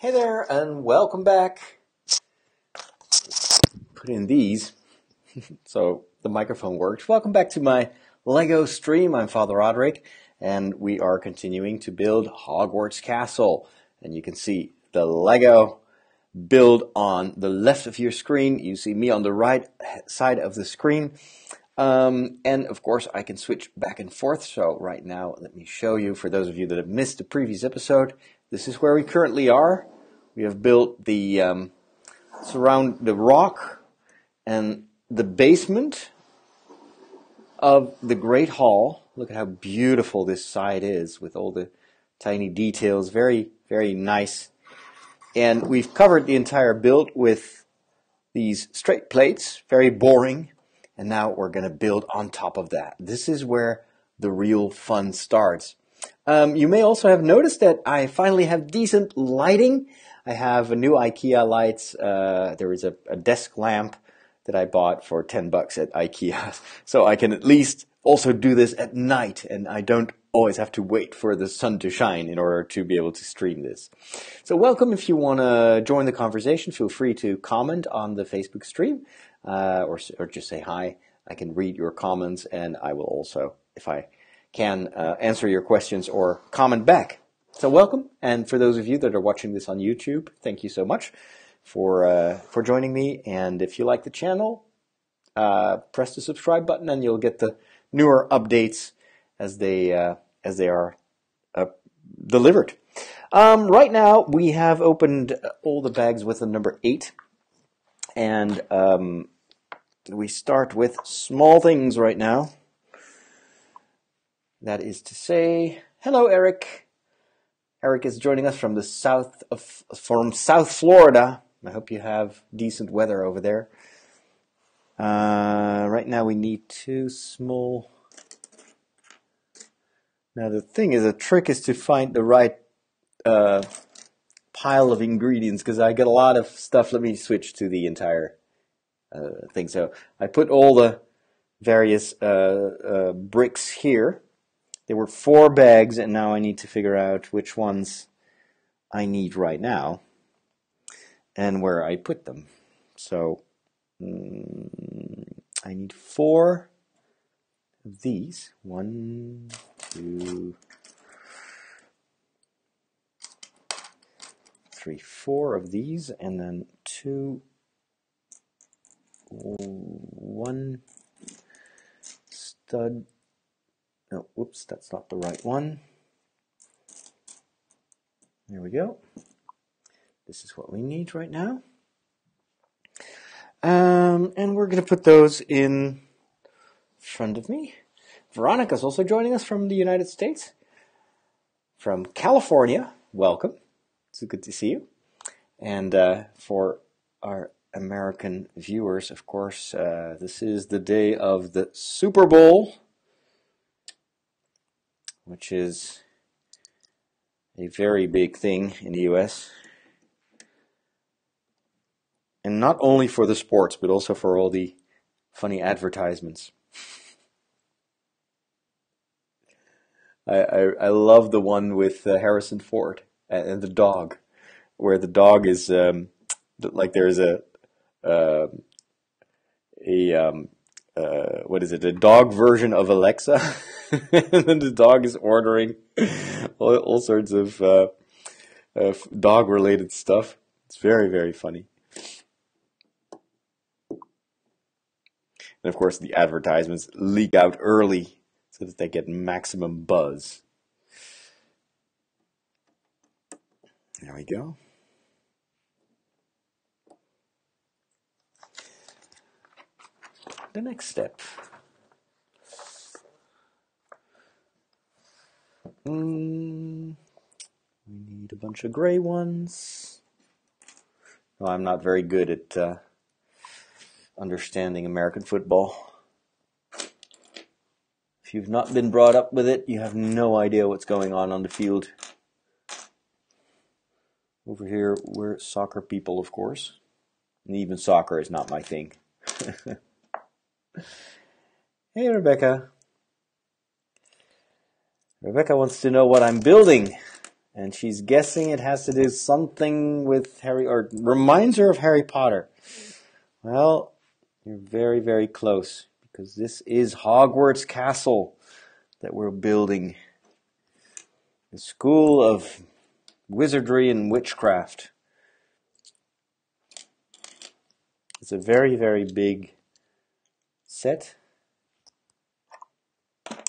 Hey there, and welcome back. Put in these so the microphone works. Welcome back to my Lego stream. I'm Father Roderick, and we are continuing to build Hogwarts Castle. And you can see the Lego build on the left of your screen. You see me on the right side of the screen. And of course, I can switch back and forth. So right now, let me show you, for those of you that have missed the previous episode, this is where we currently are. We have built the surround the rock and the basement of the Great Hall. Look at how beautiful this side is with all the tiny details. Very, very nice. And we've covered the entire build with these straight plates. Very boring. And now we're going to build on top of that. This is where the real fun starts. You may also have noticed that I finally have decent lighting. I have a new IKEA lights. There is a desk lamp that I bought for $10 at IKEA. So I can at least also do this at night, and I don't always have to wait for the sun to shine in order to be able to stream this. So welcome. If you want to join the conversation, feel free to comment on the Facebook stream, or just say hi. I can read your comments, and I will also, if I can, answer your questions or comment back. So welcome, and for those of you that are watching this on YouTube, thank you so much for joining me. And if you like the channel, press the subscribe button, and you'll get the newer updates as they are delivered. Right now, we have opened all the bags with the number 8, and we start with small things right now. That is to say, hello, Eric. Eric is joining us from South Florida. I hope you have decent weather over there. Right now we need 2 small. Now the trick is to find the right pile of ingredients, because I get a lot of stuff. Let me switch to the entire thing. So I put all the various bricks here. There were 4 bags, and now I need to figure out which ones I need right now and where I put them. So I need 4 of these. 1, 2, 3, 4 of these, and then 1 stud. No, whoops, that's not the right one. There we go. This is what we need right now. And we're going to put those in front of me. Veronica's also joining us from the United States. From California, welcome. It's good to see you. And for our American viewers, of course, this is the day of the Super Bowl, which is a very big thing in the US. And not only for the sports, but also for all the funny advertisements. I love the one with Harrison Ford and the dog, where the dog is like there's a dog version of Alexa, and then the dog is ordering all sorts of dog-related stuff. It's very, very funny. And of course, the advertisements leak out early so that they get maximum buzz. There we go. The next step. We need a bunch of gray ones. Well, I'm not very good at understanding American football. If you've not been brought up with it, you have no idea what's going on the field. Over here, we're soccer people, of course. And even soccer is not my thing. Hey, Rebecca. Rebecca wants to know what I'm building. And she's guessing it has to do something with Harry, or reminds her of Harry Potter. Well, you're very, very close, because this is Hogwarts Castle that we're building. The School of Wizardry and Witchcraft. It's a very, very big set.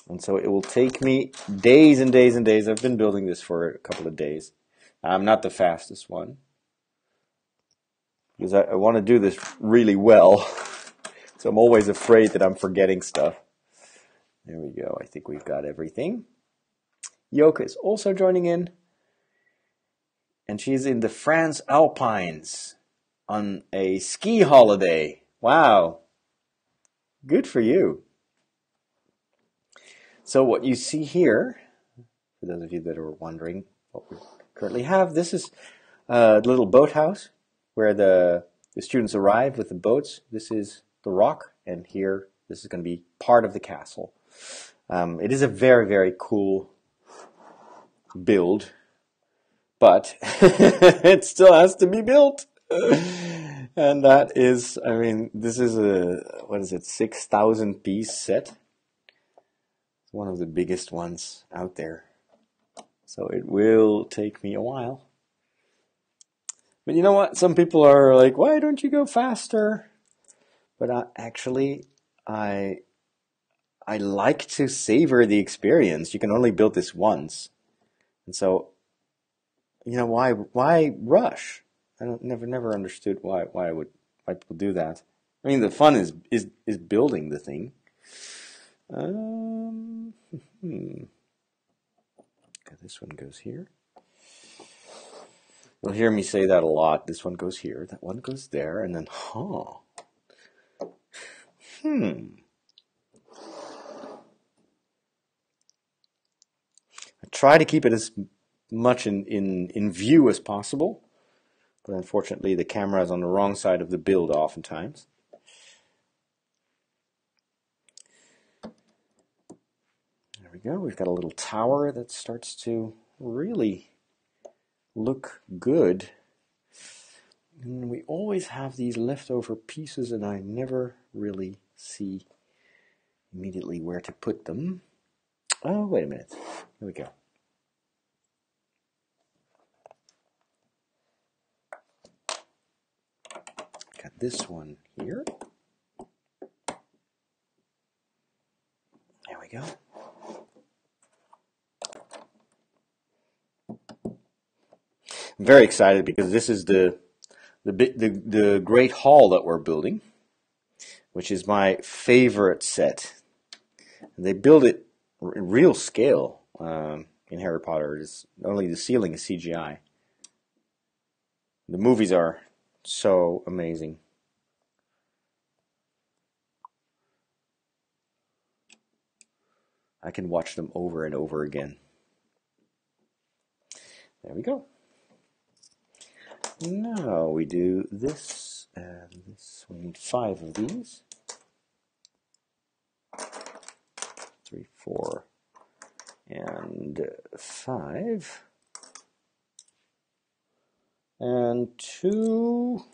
And so it will take me days and days and days. I've been building this for a couple of days. I'm not the fastest one, because I want to do this really well. So I'm always afraid that I'm forgetting stuff. There we go. I think we've got everything. Yoka is also joining in. And she's in the France Alpines on a ski holiday. Wow. Good for you. So what you see here, for those of you that are wondering what we currently have, this is a little boathouse where the students arrive with the boats. This is the rock, and here this is going to be part of the castle. It is a very, very cool build, but it still has to be built. And that is, I mean, this is a, what is it, 6,000 piece set. It's one of the biggest ones out there. So it will take me a while. But you know what? Some people are like, why don't you go faster? But actually, I like to savor the experience. You can only build this once. And so, you know, why rush? I never understood why people do that. I mean, the fun is building the thing. Okay, this one goes here. You'll hear me say that a lot. This one goes here, that one goes there, and then I try to keep it as much in view as possible, but unfortunately the camera is on the wrong side of the build oftentimes. There we go. We've got a little tower that starts to really look good. And we always have these leftover pieces, and I never really see immediately where to put them. Oh, wait a minute. Here we go. Got this one here. There we go. I'm very excited because this is the great hall that we're building, which is my favorite set. And they build it in real scale in Harry Potter. It's only the ceiling is CGI. The movies are so amazing. I can watch them over and over again. There we go. Now we do this and this. We need 5 of these. 3, 4, and 5. And 2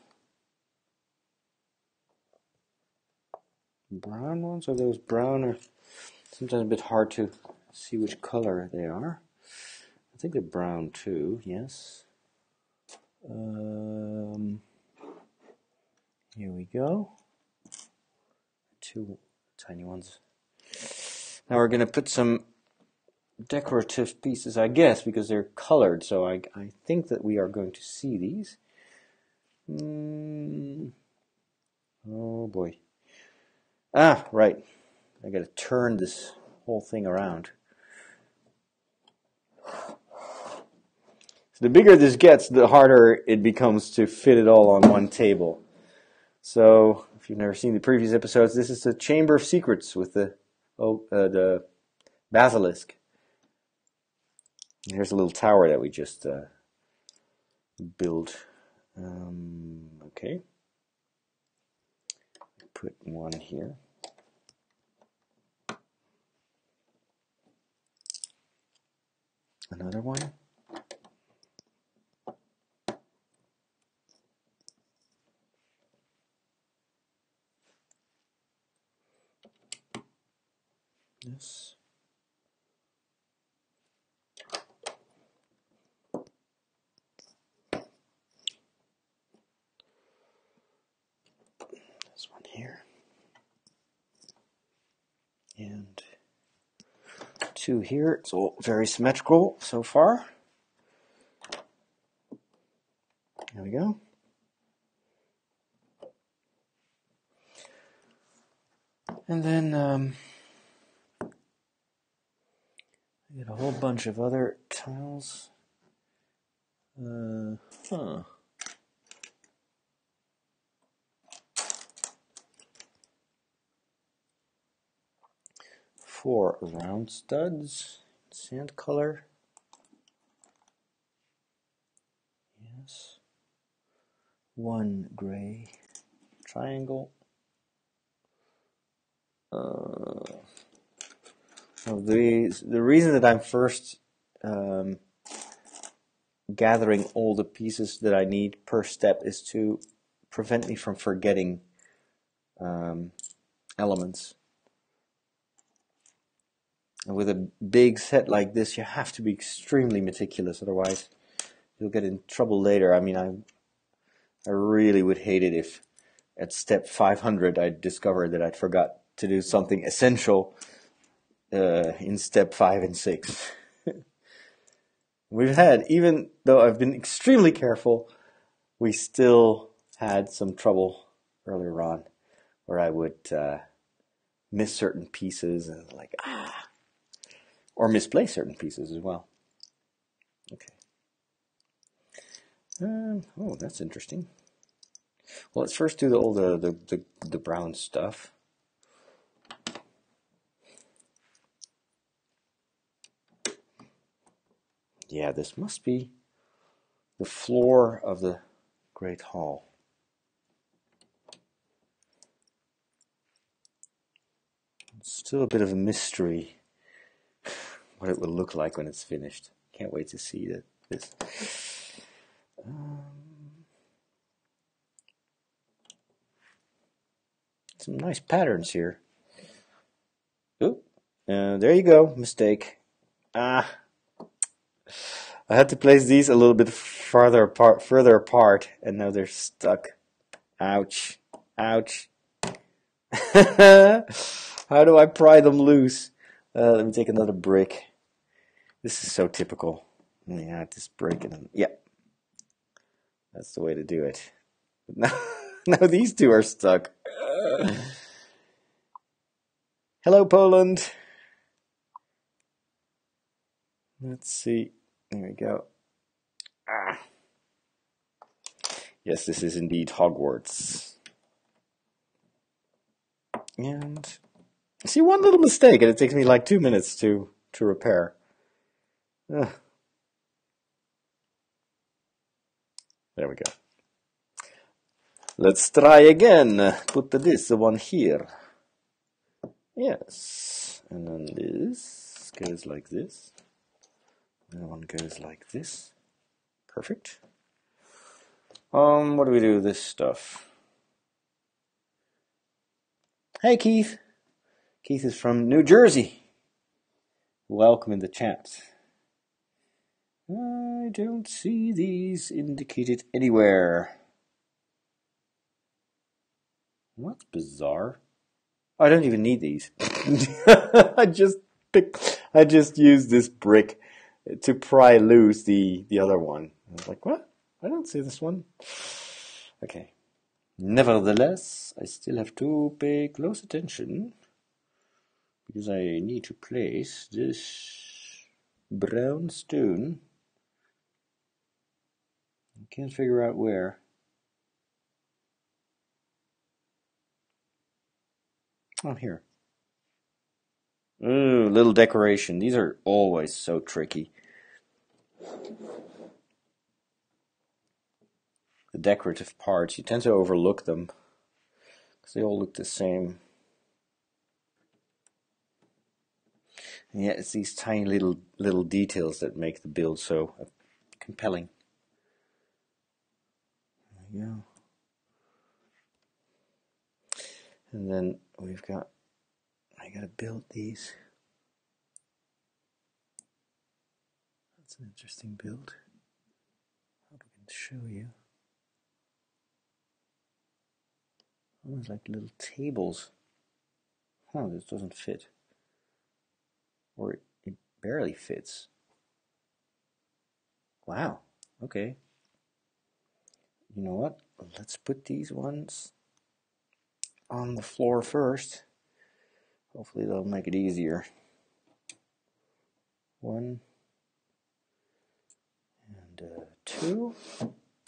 brown ones. Are those brown, or sometimes a bit hard to see which color they are? I think they're brown too, yes. Here we go. 2 tiny ones. Now we're going to put some decorative pieces, I guess, because they're colored, so I think that we are going to see these. Oh boy. Ah, right. I got to turn this whole thing around. So the bigger this gets, the harder it becomes to fit it all on one table. So, if you've never seen the previous episodes, this is the Chamber of Secrets with the basilisk. And here's a little tower that we just built. Okay. Put one here. Another one. This. This one here. And 2 here. It's all very symmetrical so far. There we go. And then I get a whole bunch of other tiles. Huh. 4 round studs, sand color. Yes. 1 gray triangle. The reason that I'm first gathering all the pieces that I need per step is to prevent me from forgetting elements. And with a big set like this, you have to be extremely meticulous, otherwise you'll get in trouble later. I mean, I really would hate it if at step 500 I discovered that I'd forgot to do something essential in step 5 and 6. We've had, even though I've been extremely careful, we still had some trouble earlier on where I would miss certain pieces and or misplace certain pieces as well. Okay. Oh, that's interesting. Well, let's first do all the brown stuff. Yeah, this must be the floor of the Great Hall. It's still a bit of a mystery what it will look like when it's finished. Can't wait to see this. Some nice patterns here. Oop, there you go. Mistake. I had to place these a little bit further apart, and now they're stuck. Ouch. Ouch. How do I pry them loose? Let me take another brick. This is so typical. Yeah, just break it. Yeah. That's the way to do it. Now, now these two are stuck. Hello, Poland. Let's see. There we go. Yes, this is indeed Hogwarts. And I see one little mistake, and it takes me like 2 minutes to repair. There we go. Let's try again. Put this one here. Yes. And then this goes like this. And one goes like this. Perfect. What do we do with this stuff? Hey, Keith. Keith is from New Jersey. Welcome in the chat. I don't see these indicated anywhere. What's bizarre? I don't even need these. I just used this brick to pry loose the other one. I was like, what? I don't see this one. Okay. Nevertheless, I still have to pay close attention because I need to place this brown stone. I can't figure out where. Oh, here. Ooh, little decoration. These are always so tricky. The decorative parts, you tend to overlook them because they all look the same. And yet it's these tiny little details that make the build so compelling. There we go. And then I gotta build these an interesting build. How do I show you? Almost like little tables. This doesn't fit. Or it barely fits. Wow, okay. You know what? Let's put these ones on the floor first. Hopefully they'll make it easier. One and two.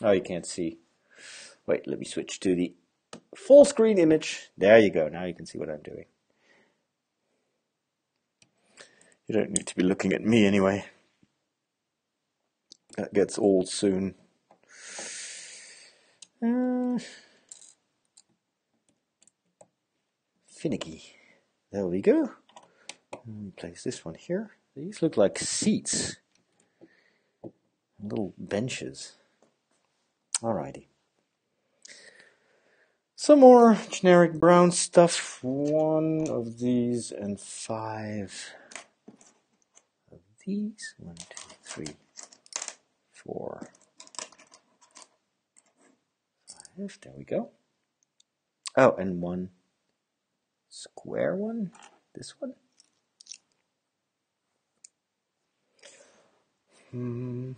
Oh, you can't see. Wait, let me switch to the full screen image. There you go. Now you can see what I'm doing. You don't need to be looking at me anyway. That gets old soon. Finicky. There we go. Let me place this one here. These look like seats. Little benches. Alrighty. Some more generic brown stuff. One of these and 5 of these. 1, 2, 3, 4, 5. There we go. Oh, and one square one. This one. Oh,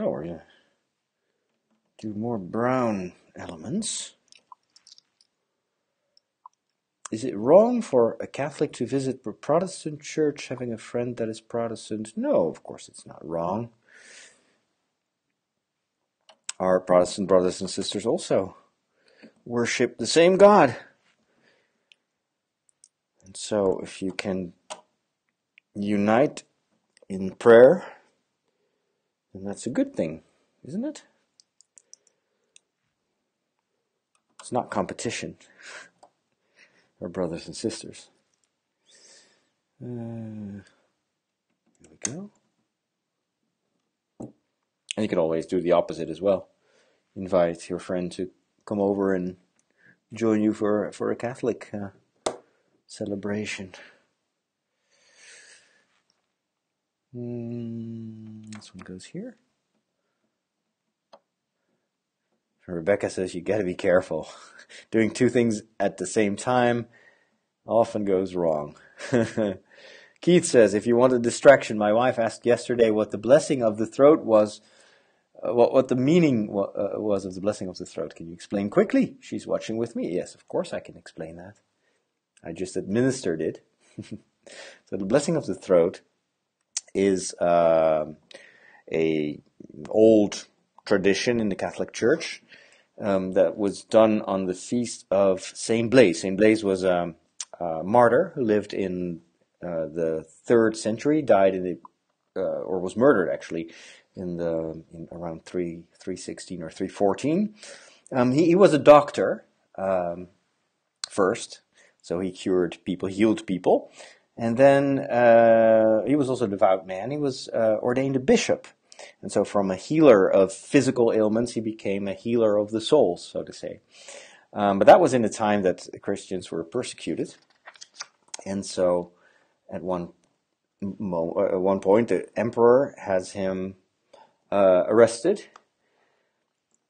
we're gonna do more brown elements. Is it wrong for a Catholic to visit a Protestant church having a friend that is Protestant? No, of course it's not wrong. Our Protestant brothers and sisters also worship the same God. And so if you can unite in prayer, then that's a good thing, isn't it? It's not competition. Our brothers and sisters. Here we go. And you can always do the opposite as well. Invite your friend to come over and join you for a Catholic celebration. This one goes here. Rebecca says you got to be careful. Doing 2 things at the same time often goes wrong. Keith says, if you want a distraction, my wife asked yesterday what the blessing of the throat was, what the meaning was of the blessing of the throat. Can you explain quickly? She's watching with me. Yes, of course I can explain that. I just administered it. So the blessing of the throat is a old tradition in the Catholic Church that was done on the feast of Saint Blaise. Saint Blaise was a martyr who lived in the 3rd century, died in or was murdered actually in around 316 or 314. He was a doctor first, so he cured people, healed people, and then he was also a devout man. He was ordained a bishop. And so from a healer of physical ailments, he became a healer of the souls, so to say. But that was in a time that Christians were persecuted. And so at one point, the emperor has him arrested.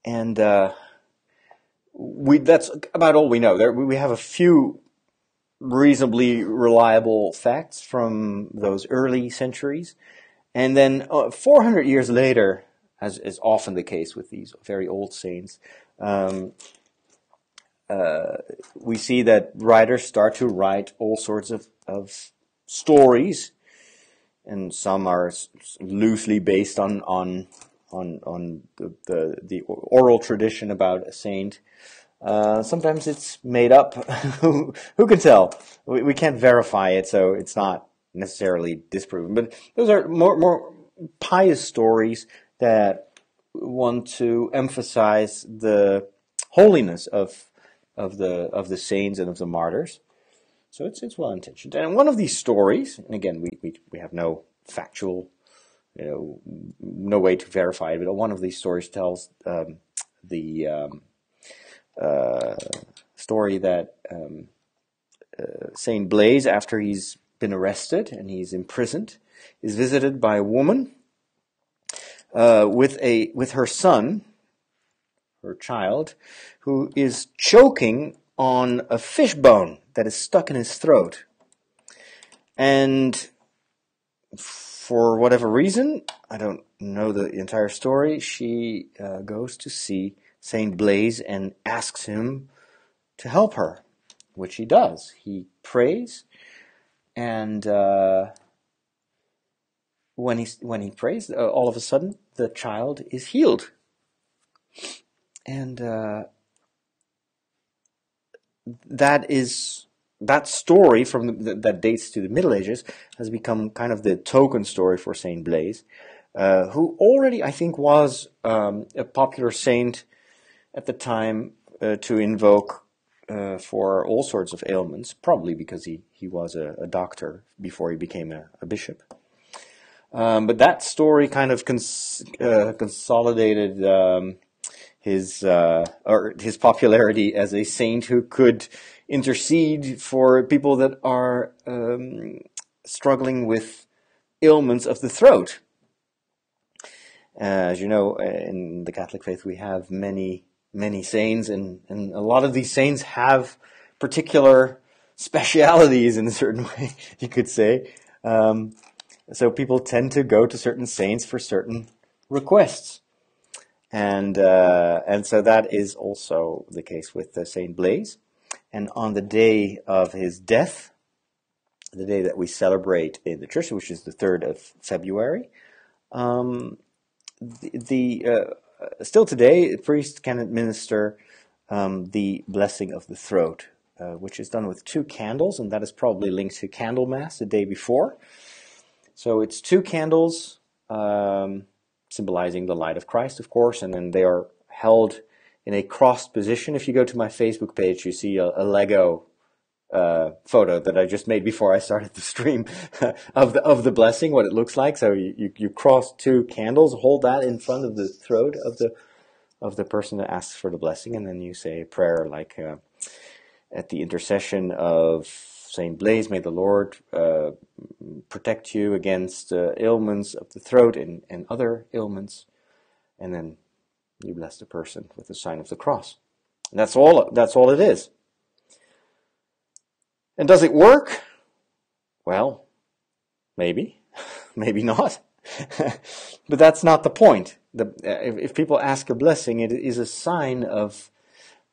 And that's about all we know. We have a few reasonably reliable facts from those early centuries. And then 400 years later, as is often the case with these very old saints, we see that writers start to write all sorts of stories, and some are loosely based on the oral tradition about a saint. Sometimes it's made up. Who can tell? We can't verify it, so it's not necessarily disproven, but those are more pious stories that want to emphasize the holiness of the saints and of the martyrs. So it's well intentioned. And one of these stories, and again we have no factual, no way to verify it, but one of these stories tells the story that Saint Blaise, after he's been arrested and he's imprisoned, is visited by a woman with her son, her child, who is choking on a fish bone that is stuck in his throat. And for whatever reason, I don't know the entire story, she goes to see Saint Blaise and asks him to help her, which he does. He prays, and when he prays, all of a sudden the child is healed. And that story that dates to the Middle Ages has become kind of the token story for Saint Blaise, who already, I think, was a popular saint at the time to invoke for all sorts of ailments, probably because he was a doctor before he became a bishop. But that story kind of consolidated his popularity as a saint who could intercede for people that are struggling with ailments of the throat. As you know, in the Catholic faith we have many saints, and a lot of these saints have particular specialities in a certain way, you could say. So people tend to go to certain saints for certain requests. And so that is also the case with Saint Blaise. And on the day of his death, the day that we celebrate in the church, which is the 3rd of February, still today, the priest can administer the blessing of the throat, which is done with 2 candles, and that is probably linked to Candlemas the day before. So it's 2 candles, symbolizing the light of Christ, of course, and then they are held in a crossed position. If you go to my Facebook page, you see a Lego photo that I just made before I started the stream of the blessing, what it looks like. So you cross 2 candles, hold that in front of the throat of the person that asks for the blessing, and then you say a prayer like at the intercession of Saint Blaise, may the Lord protect you against ailments of the throat and other ailments, and then you bless the person with the sign of the cross. And that's all it is. And does it work? Well, maybe, maybe not. But that's not the point. If people ask a blessing, it is a sign of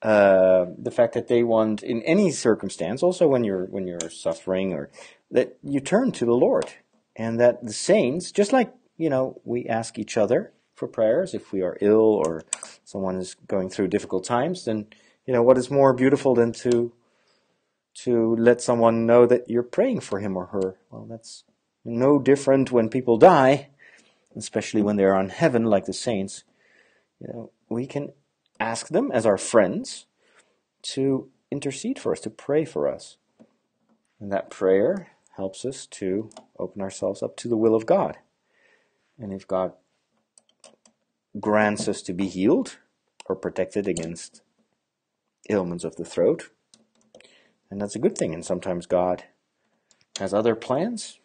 the fact that they want, in any circumstance, also when you're suffering, or that you turn to the Lord, and that the saints, just like we ask each other for prayers if we are ill or someone is going through difficult times, then what is more beautiful than to let someone know that you're praying for him or her. Well, that's no different when people die, especially when they're on heaven like the saints. We can ask them as our friends to intercede for us, to pray for us. And that prayer helps us to open ourselves up to the will of God. And if God grants us to be healed or protected against ailments of the throat, and that's a good thing. And sometimes God has other plans,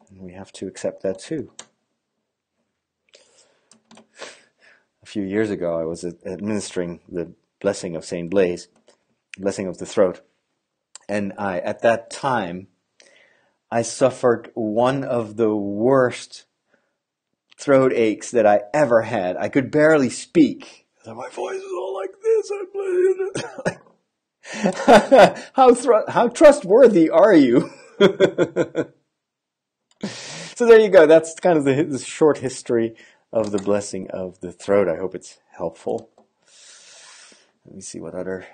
and we have to accept that too. A few years ago, I was administering the blessing of Saint Blaise, blessing of the throat, and at that time, I suffered one of the worst throat aches that I ever had. I could barely speak. My voice was all like this. How trustworthy are you? So there you go. That's kind of the short history of the blessing of the throat. I hope it's helpful. Let me see what other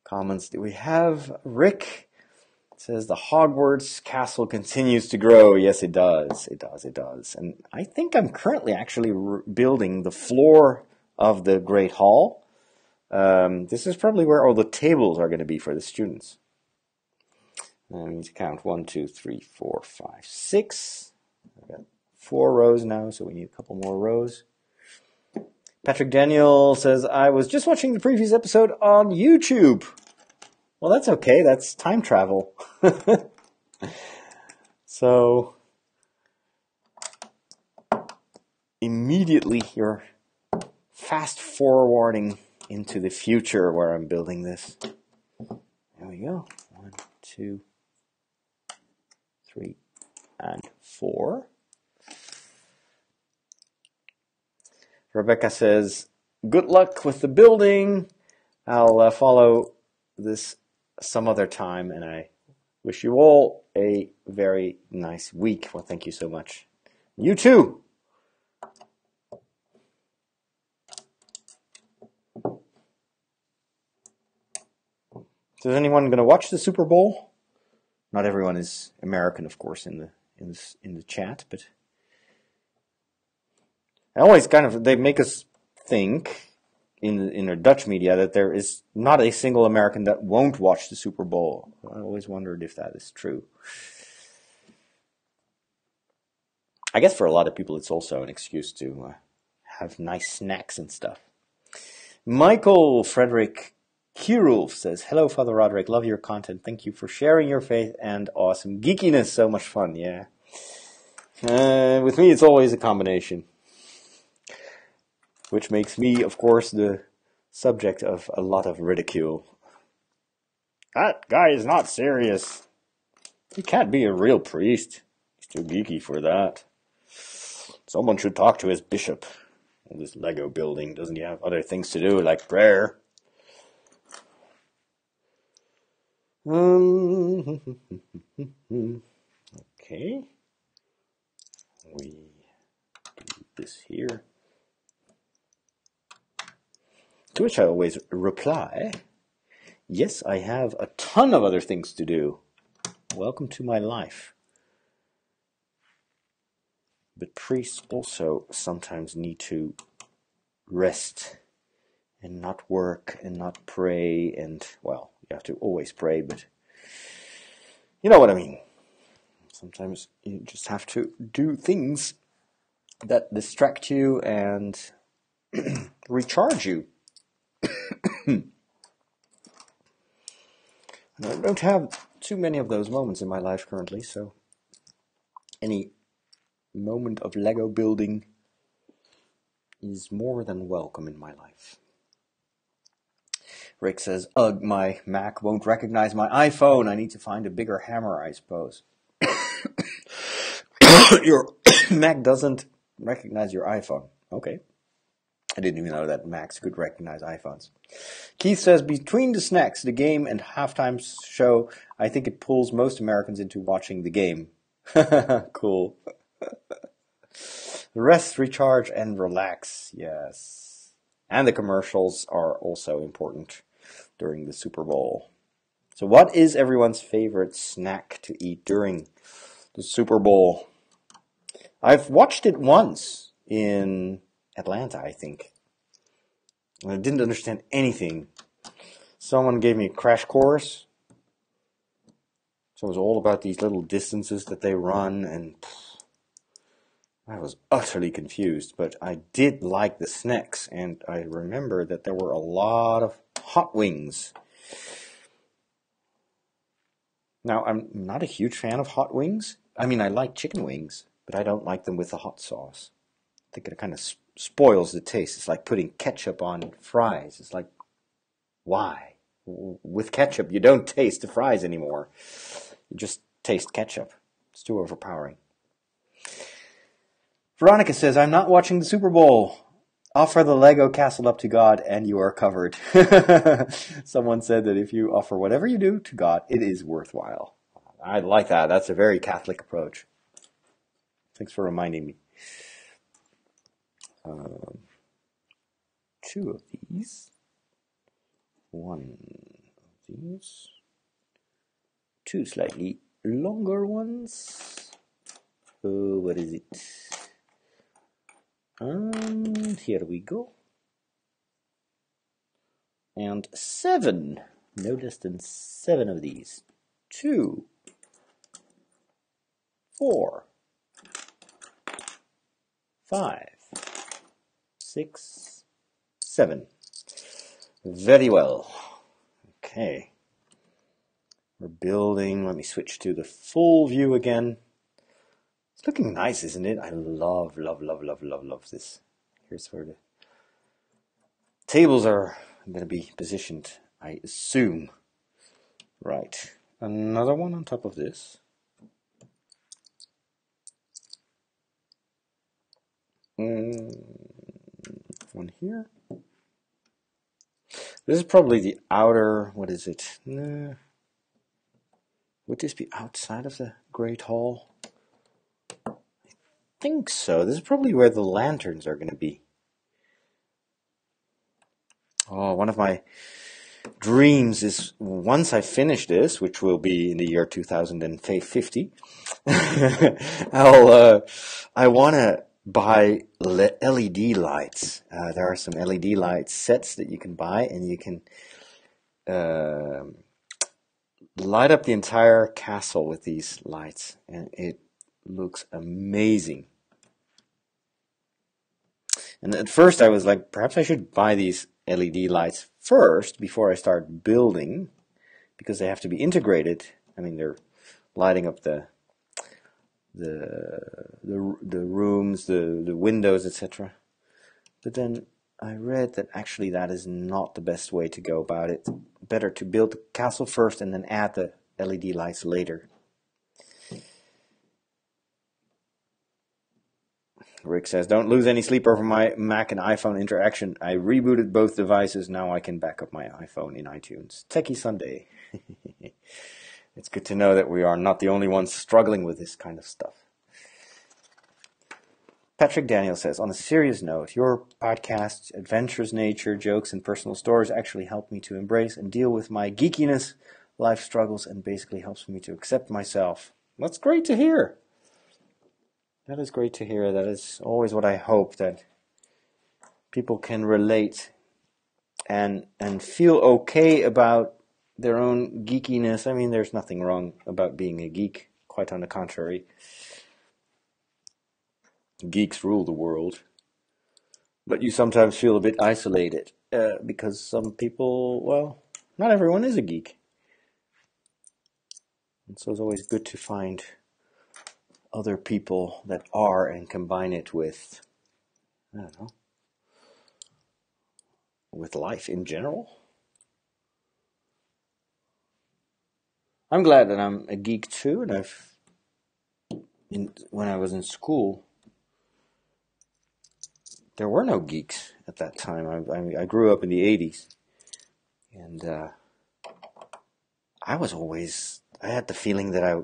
comments do we have. Rick says the Hogwarts castle continues to grow. Yes, it does. It does. And I think I'm currently actually building the floor of the Great Hall. This is probably where all the tables are going to be for the students. I need to count 1, 2, 3, 4, 5, 6. I've got 4 rows now, so we need a couple more rows. Patrick Daniel says, I was just watching the previous episode on YouTube. Well, that's okay. That's time travel. So immediately you're fast forwarding into the future where I'm building this. There we go. 1, 2, 3, and 4. Rebecca says, good luck with the building. I'll follow this some other time, and I wish you all a very nice week. Well, thank you so much. You too. Is anyone going to watch the Super Bowl? Not everyone is American, of course, in the chat, but I always they make us think in the Dutch media that there is not a single American that won't watch the Super Bowl. I always wondered if that is true. I guess for a lot of people it's also an excuse to have nice snacks and stuff. Michael Frederick Kirulf says, hello, Father Roderick. Love your content. Thank you for sharing your faith and awesome geekiness. So much fun, yeah. With me, it's always a combination. Which makes me, of course, the subject of a lot of ridicule. That guy is not serious. He can't be a real priest. He's too geeky for that. Someone should talk to his bishop. All this Lego building, doesn't he have other things to do, like prayer? Okay. We do this here. To which I always reply, yes, I have a ton of other things to do. Welcome to my life. But priests also sometimes need to rest and not work and not pray and, well, you have to always pray, but you know what I mean. Sometimes you just have to do things that distract you and recharge you. I don't have too many of those moments in my life currently, so any moment of Lego building is more than welcome in my life. Rick says, ugh, my Mac won't recognize my iPhone. I need to find a bigger hammer, I suppose. Your Mac doesn't recognize your iPhone. Okay. I didn't even know that Macs could recognize iPhones. Keith says, between the snacks, the game, and halftime show, I think it pulls most Americans into watching the game. Cool. Rest, recharge, and relax. Yes. And the commercials are also important during the Super Bowl. So what is everyone's favorite snack to eat during the Super Bowl? I've watched it once in Atlanta, I think. And I didn't understand anything. Someone gave me a crash course. So it was all about these little distances that they run, and I was utterly confused, but I did like the snacks, and I remember that there were a lot of hot wings. Now, I'm not a huge fan of hot wings. I mean, I like chicken wings, but I don't like them with the hot sauce. I think it kind of spoils the taste. It's like putting ketchup on fries. It's like, why? With ketchup, you don't taste the fries anymore. You just taste ketchup. It's too overpowering. Veronica says, I'm not watching the Super Bowl. Offer the Lego castle up to God and you are covered. Someone said that if you offer whatever you do to God, it is worthwhile. I like that. That's a very Catholic approach. Thanks for reminding me. 2 of these. 1 of these. 2 slightly longer ones. Oh, what is it? And here we go. And 7. No less than 7 of these. 2, 4, 5, 6, 7. Very well. Okay. We're building. Let me switch to the full view again. Looking nice, isn't it? I love, love, love, love, love, love this. Here's where the tables are going to be positioned, I assume. Right. Another one on top of this. One here. This is probably the outer, what is it? Would this be outside of the Great Hall? I think so. This is probably where the lanterns are going to be. Oh, one of my dreams is once I finish this, which will be in the year 2050, I want to buy LED lights. There are some LED light sets that you can buy, and you can light up the entire castle with these lights, and it looks amazing. And at first I was like, perhaps I should buy these LED lights first before I start building, because they have to be integrated. I mean, they're lighting up the rooms, the windows, etc. But then I read that actually that is not the best way to go about it. Better to build the castle first and then add the LED lights later. Rick says, don't lose any sleep over my Mac and iPhone interaction. I rebooted both devices. Now I can back up my iPhone in iTunes. Techie Sunday. It's good to know that we are not the only ones struggling with this kind of stuff. Patrick Daniel says, on a serious note, your podcast's adventurous nature, jokes, and personal stories actually help me to embrace and deal with my geekiness, life struggles, and basically helps me to accept myself. That's great to hear. That is great to hear. That is always what I hope, that people can relate and feel okay about their own geekiness. I mean, there's nothing wrong about being a geek. Quite on the contrary. Geeks rule the world. But you sometimes feel a bit isolated because some people, well, not everyone is a geek. And so it's always good to find other people that are and combine it with, I don't know, with life in general. I'm glad that I'm a geek too, and when I was in school, there were no geeks at that time. I grew up in the 80s, and I had the feeling that I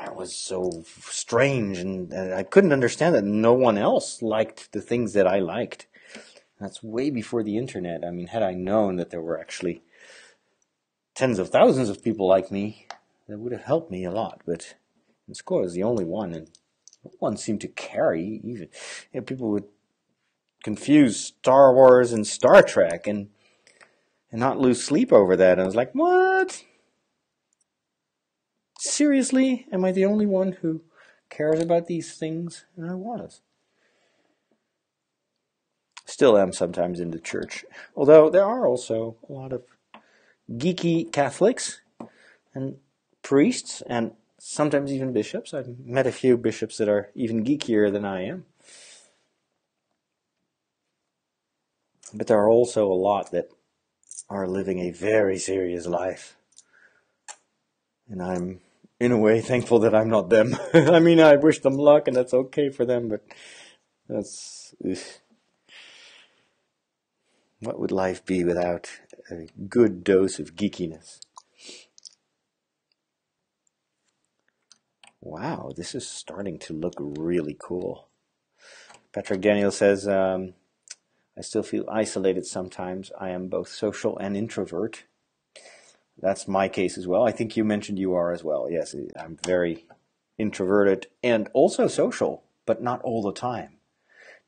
was so strange, and I couldn't understand that no one else liked the things that I liked. That's way before the internet. I mean, had I known that there were actually tens of thousands of people like me, that would have helped me a lot. But in school, I was the only one, and no one seemed to carry even. People would confuse Star Wars and Star Trek and not lose sleep over that. And I was like, what? Seriously? Am I the only one who cares about these things? And I was. Still am sometimes in the church. Although there are also a lot of geeky Catholics and priests and sometimes even bishops. I've met a few bishops that are even geekier than I am. But there are also a lot that are living a very serious life. And I'm, in a way, thankful that I'm not them. I mean, I wish them luck, and that's okay for them, but that's... What would life be without a good dose of geekiness? Wow, this is starting to look really cool. Patrick Daniel says, I still feel isolated sometimes. I am both social and introvert. That's my case as well. I think you mentioned you are as well. Yes, I'm very introverted and also social, but not all the time.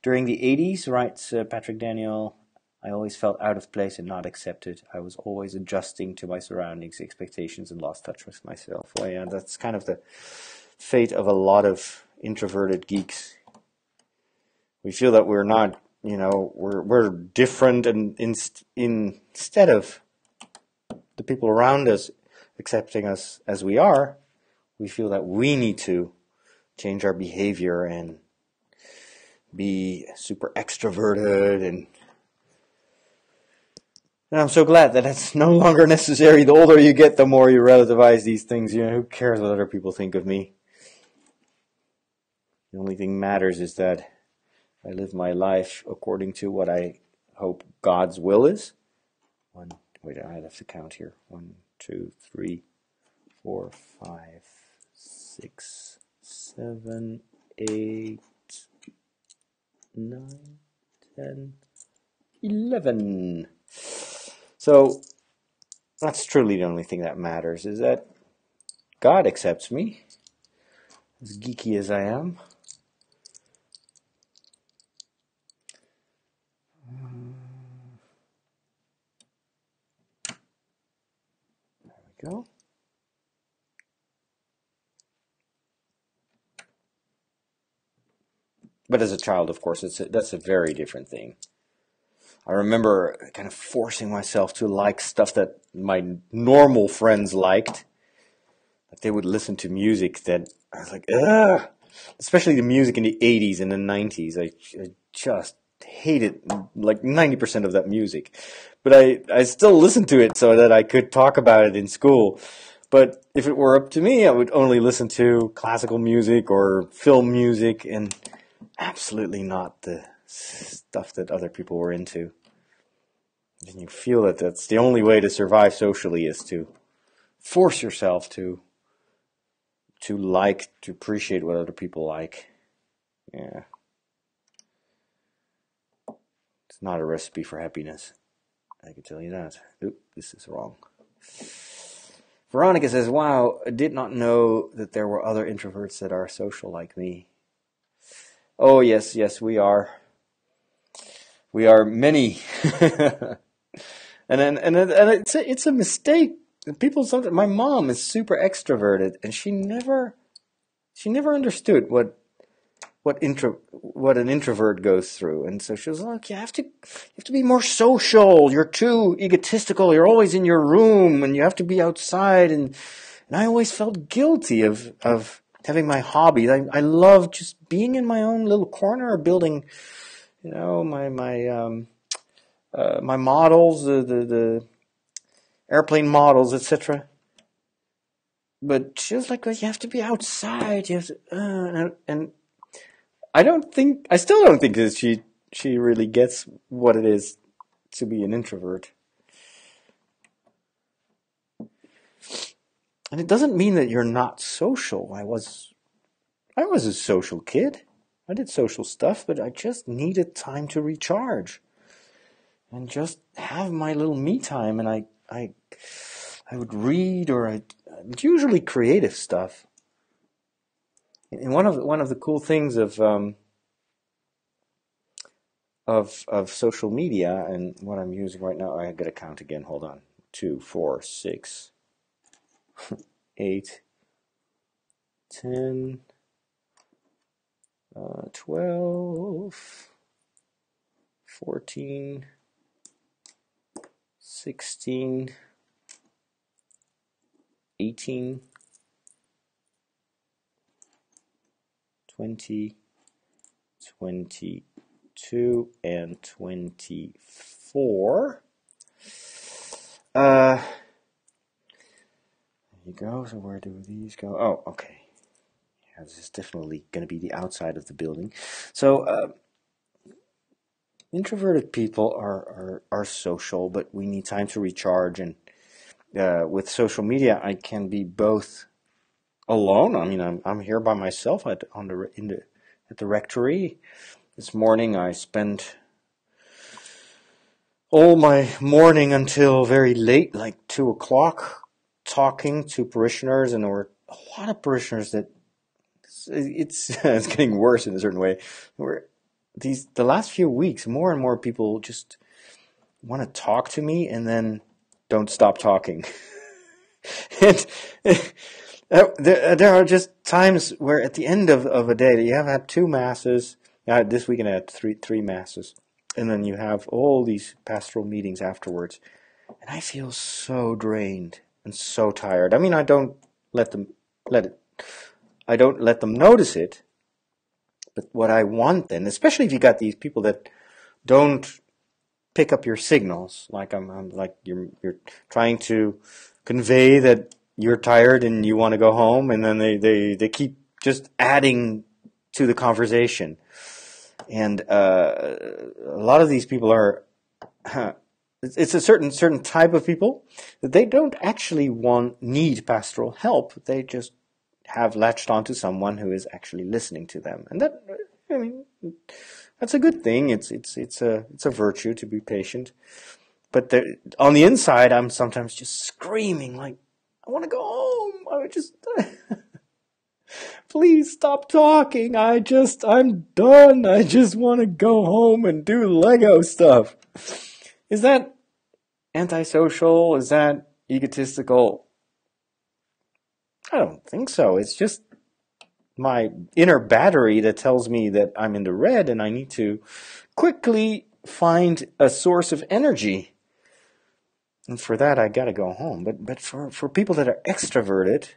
During the 80s, writes Patrick Daniel, I always felt out of place and not accepted. I was always adjusting to my surroundings, expectations, and lost touch with myself. Well, yeah, that's kind of the fate of a lot of introverted geeks. We feel that we're not, we're different, and instead of the people around us accepting us as we are, we feel that we need to change our behavior and be super extroverted, and I'm so glad that that's no longer necessary. The older you get, the more you relativize these things. Who cares what other people think of me? The only thing matters is that I live my life according to what I hope God's will is. Wait, I have to count here. 1, 2, 3, 4, 5, 6, 7, 8, 9, 10, 11. So that's truly the only thing that matters, is that God accepts me, as geeky as I am. There we go. But as a child, of course, that's a very different thing. I remember kind of forcing myself to like stuff that my normal friends liked. Like they would listen to music that I was like, ugh! Especially the music in the 80s and the 90s. I just hated like 90% of that music. But I still listened to it so that I could talk about it in school. But if it were up to me, I would only listen to classical music or film music, and absolutely not the stuff that other people were into. And you feel that that's the only way to survive socially, is to force yourself to appreciate what other people like. Yeah. It's not a recipe for happiness. I can tell you that. Oop, this is wrong. Veronica says, wow, I did not know that there were other introverts that are social like me. Oh, yes, we are. We are many. and it's a mistake. My mom is super extroverted, and she never understood what an introvert goes through. And so she was like, you have to be more social. You're too egotistical. You're always in your room, and you have to be outside. And I always felt guilty of having my hobbies. I love just being in my own little corner, building, my models, the airplane models, etc. But she was like, well, you have to be outside. You have to, and I still don't think that she really gets what it is to be an introvert. And it doesn't mean that you're not social. I was a social kid. I did social stuff, but I just needed time to recharge and just have my little me time. And I would read, or usually creative stuff. And one of the cool things of social media, and what I'm using right now, I gotta count again. Hold on. 2, 4, 6, 8, 10, 12, 14, 16, 18, 20, 22, and 24. There you go. So where do these go? Oh, okay. Yeah, this is definitely going to be the outside of the building. So introverted people are social, but we need time to recharge. And with social media, I can be both alone. I mean, I'm here by myself at the rectory. This morning, I spent all my morning until very late, like 2 o'clock, talking to parishioners, and there were a lot of parishioners that it's getting worse in a certain way. The last few weeks, more and more people just want to talk to me and then don't stop talking. And there are just times where at the end of a day that you have had 2 masses. This weekend I had three masses, and then you have all these pastoral meetings afterwards, and I feel so drained and so tired. I mean, I don't let it. I don't let them notice it. But what I want then, especially if you got these people that don't pick up your signals, like I'm like you're trying to convey that you're tired and you want to go home, and then they keep just adding to the conversation. And a lot of these people are, it's a certain type of people that they don't actually need pastoral help. They just have latched onto someone who is actually listening to them, and that, I mean, that's a good thing. It's a virtue to be patient. But on the inside, I'm sometimes just screaming like, I want to go home. I just please stop talking. I'm done. I just want to go home and do Lego stuff. Is that antisocial? Is that egotistical? I don't think so. It's just my inner battery that tells me that I'm in the red and I need to quickly find a source of energy. And for that, I gotta go home. But for people that are extroverted,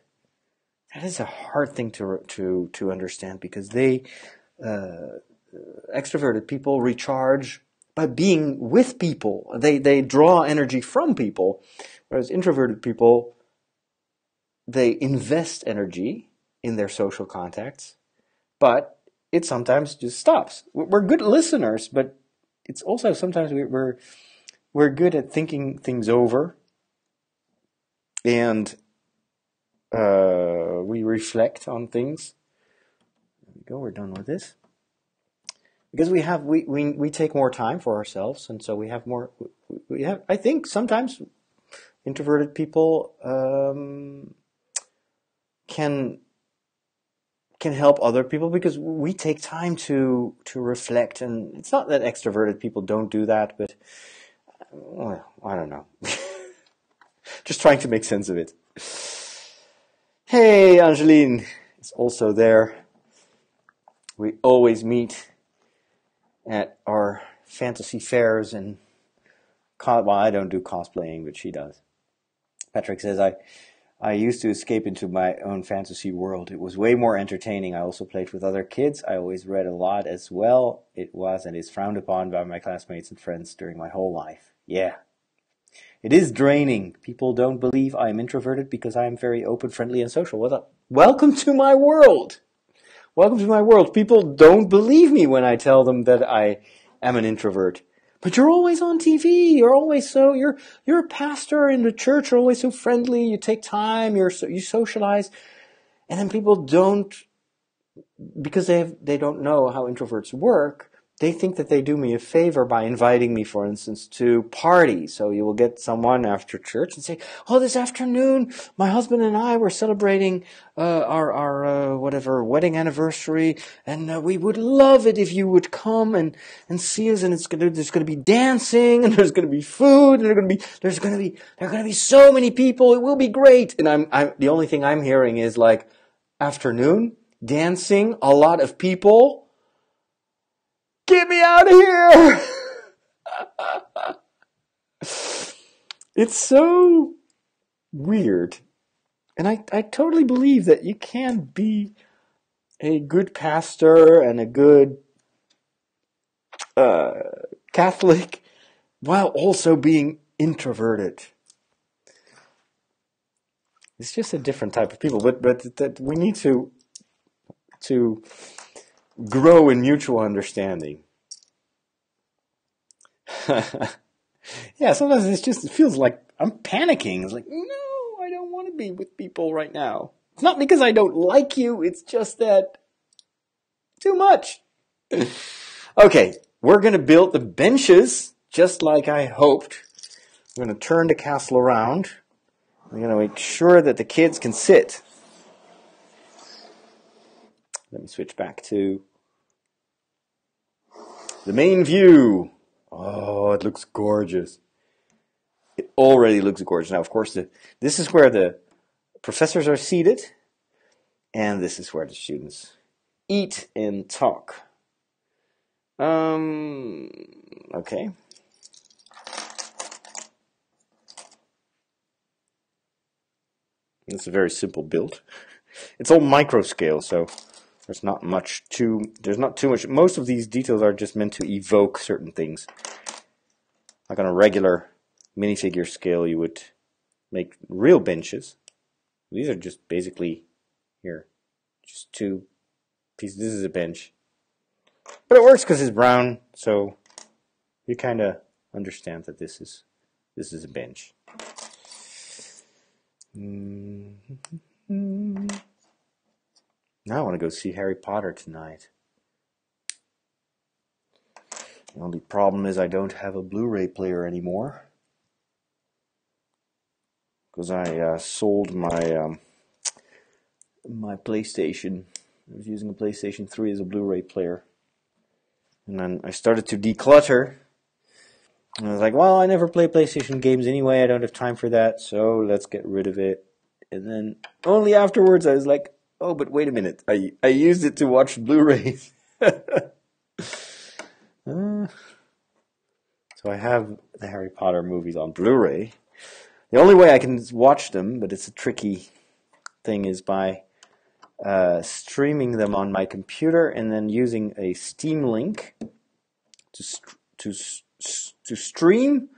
that is a hard thing to understand, because extroverted people recharge by being with people. They draw energy from people, whereas introverted people, they invest energy in their social contacts, but it sometimes just stops. We're good listeners, but it's also sometimes we're good at thinking things over, and we reflect on things. There we go. We're done with this, because we take more time for ourselves, and so we have more. I think sometimes introverted people can help other people because we take time to reflect. And it's not that extroverted people don't do that, but well, I don't know. Just trying to make sense of it. Hey, Angeline is also there. We always meet at our fantasy fairs, and well, I don't do cosplaying, but she does. Patrick says, I used to escape into my own fantasy world. It was way more entertaining. I also played with other kids. I always read a lot as well. It was and is frowned upon by my classmates and friends during my whole life. Yeah. It is draining. People don't believe I am introverted because I am very open, friendly, and social. What up? Welcome to my world. Welcome to my world. People don't believe me when I tell them that I am an introvert. But you're always on TV. You're a pastor in the church. You're always so friendly. You take time. You socialize, and then people don't, because they don't know how introverts work. They think that they do me a favor by inviting me, for instance, to parties. So you will get someone after church and say, "Oh, this afternoon, my husband and I were celebrating our whatever wedding anniversary, and we would love it if you would come and see us. And there's gonna be dancing, and there's gonna be food, and there are gonna be so many people. It will be great." And I'm the only thing I'm hearing is like, afternoon, dancing, a lot of people. Get me out of here! It's so weird. And I totally believe that you can be a good pastor and a good Catholic while also being introverted. It's just a different type of people, but that we need to grow in mutual understanding. Yeah, sometimes it feels like I'm panicking. It's like, no, I don't want to be with people right now. It's not because I don't like you, it's just that too much. Okay, we're going to build the benches just like I hoped. I'm going to turn the castle around. I'm going to make sure that the kids can sit. Let me switch back to the main view. Oh, it looks gorgeous. It already looks gorgeous. Now, of course, this is where the professors are seated, and this is where the students eat and talk. Okay. It's a very simple build. It's all micro scale, so there's not too much. Most of these details are just meant to evoke certain things. Like on a regular minifigure scale, you would make real benches. These are just basically here, just two pieces. This is a bench, but it works because it's brown, so you kind of understand that this is a bench. Now I want to go see Harry Potter tonight. The only problem is I don't have a Blu-ray player anymore, because I sold my my PlayStation. I was using a PlayStation 3 as a Blu-ray player, and then I started to declutter. And I was like, well, I never play PlayStation games anyway. I don't have time for that, so let's get rid of it. And then only afterwards I was like, oh, but wait a minute. I used it to watch Blu-rays. So I have the Harry Potter movies on Blu-ray. The only way I can watch them, but it's a tricky thing, is by streaming them on my computer and then using a Steam link to stream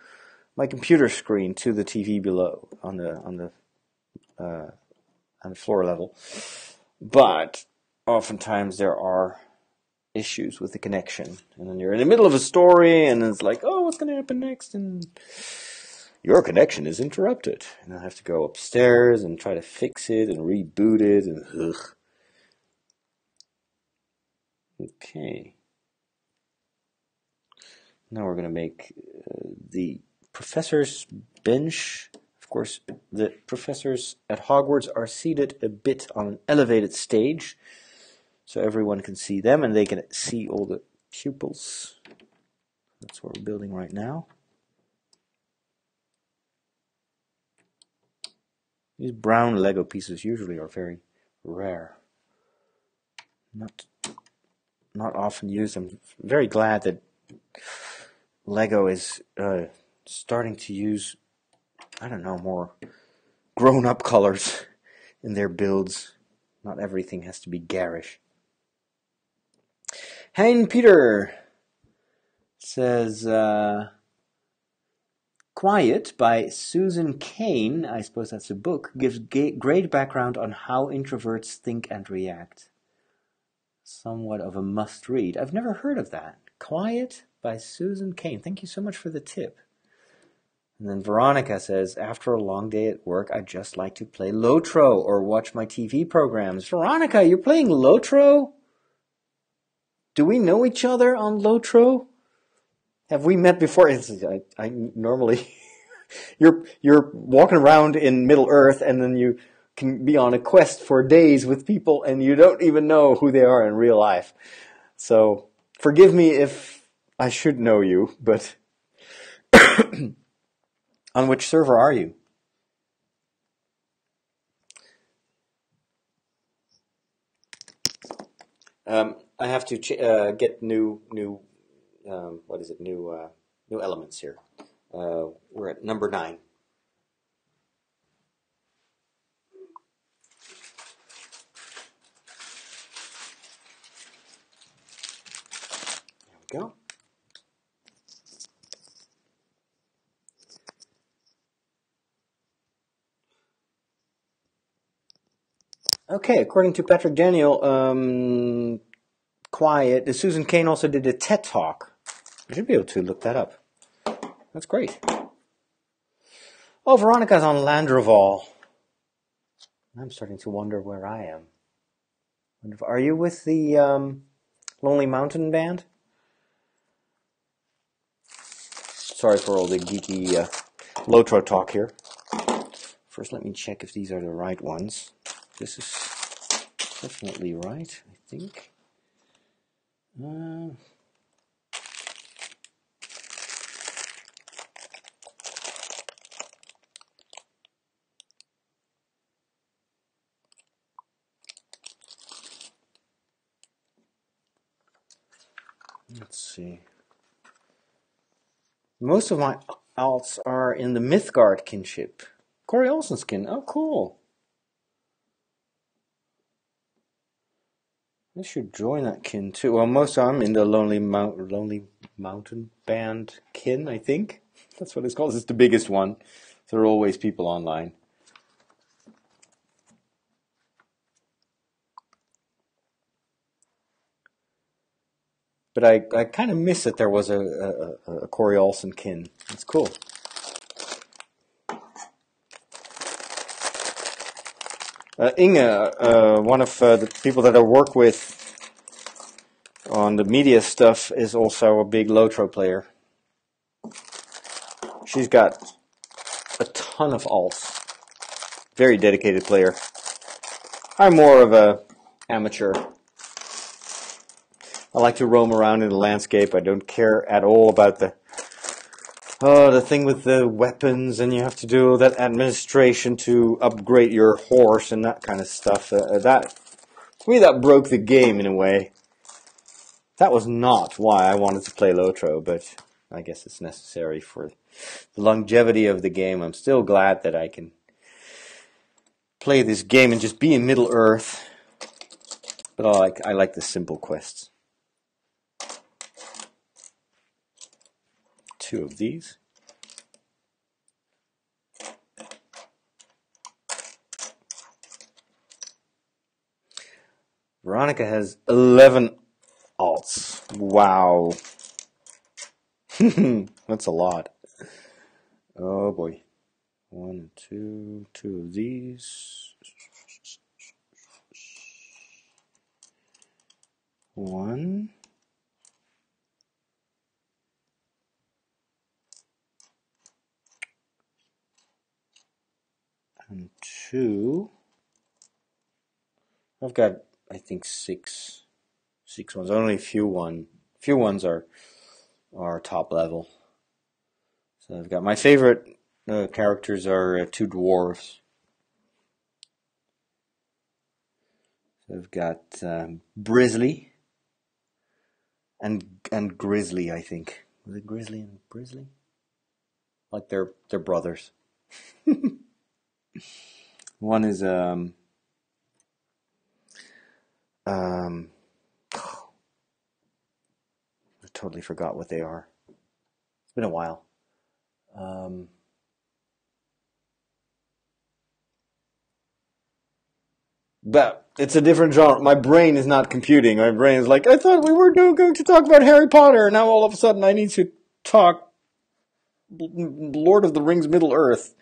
my computer screen to the TV below on the floor level. But oftentimes there are issues with the connection, and then you're in the middle of a story and it's like, oh, what's going to happen next, and your connection is interrupted, and I have to go upstairs and try to fix it and reboot it, and ugh. Okay, now we're going to make the professor's bench. Of course, the professors at Hogwarts are seated a bit on an elevated stage, so everyone can see them and they can see all the pupils. That's what we're building right now. These brown Lego pieces usually are very rare. Not often used. I'm very glad that Lego is starting to use, I don't know, more grown-up colors in their builds. Not everything has to be garish. Hein Peter says, Quiet by Susan Cain, I suppose that's a book, gives great background on how introverts think and react. Somewhat of a must-read. I've never heard of that. Quiet by Susan Cain. Thank you so much for the tip. And then Veronica says, after a long day at work, I just like to play Lotro or watch my TV programs. Veronica, you're playing Lotro? Do we know each other on Lotro? Have we met before? I normally, you're walking around in Middle Earth, and then you can be on a quest for days with people, and you don't even know who they are in real life. So forgive me if I should know you, but on which server are you? I have to get new elements here. We're at number 9. There we go. Okay, according to Patrick Daniel, Quiet. Susan Cain also did a TED Talk. I should be able to look that up. That's great. Oh, Veronica's on Landroval. I'm starting to wonder where I am. Are you with the Lonely Mountain Band? Sorry for all the geeky Lotro talk here. First, let me check if these are the right ones. This is definitely right, I think. Let's see. Most of my alts are in the Mythgard kinship. Corey Olsen's kin. Oh, cool. I should join that kin too. Well, most of I'm in the Lonely Mountain Band kin, I think. That's what it's called. It's the biggest one. So there are always people online. But I kind of miss that there was a Corey Olsen kin. It's cool. Inge, one of the people that I work with on the media stuff, is also a big Lotro player. She's got a ton of alts. Very dedicated player. I'm more of a amateur. I like to roam around in the landscape. I don't care at all about the thing with the weapons, and you have to do that administration to upgrade your horse and that kind of stuff. That, to me, that broke the game in a way. That was not why I wanted to play Lotro, but I guess it's necessary for the longevity of the game. I'm still glad that I can play this game and just be in Middle Earth. But I like the simple quests. 2 of these. Veronica has 11 alts. Wow. That's a lot. Oh boy. 1, 2, 2 of these. 1. And 2. I've got, I think, 6 ones. Only a few ones are top level. So I've got my favorite characters are 2 dwarves. So I've got Brisley and Grizzly, I think. Was it Grizzly and Brisley? Like they're brothers. One is I totally forgot what they are. It's been a while. But it's a different genre. My brain is not computing. My brain is like, I thought we were going to talk about Harry Potter. Now all of a sudden I need to talk Lord of the Rings Middle Earth.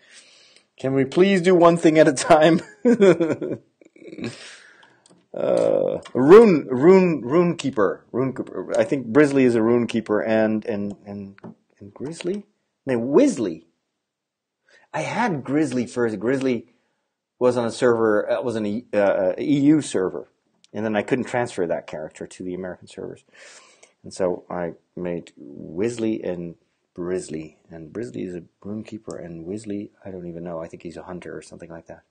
Can we please do one thing at a time? Rune keeper. I think Brisley is a rune keeper, and Grizzly? No, Wisley. I had Grizzly first. Grizzly was on a server. It was an EU server, and then I couldn't transfer that character to the American servers, and so I made Wisley and Brisley. And Brisley is a rune keeper, and Wisley, I don't even know. I think he's a hunter or something like that.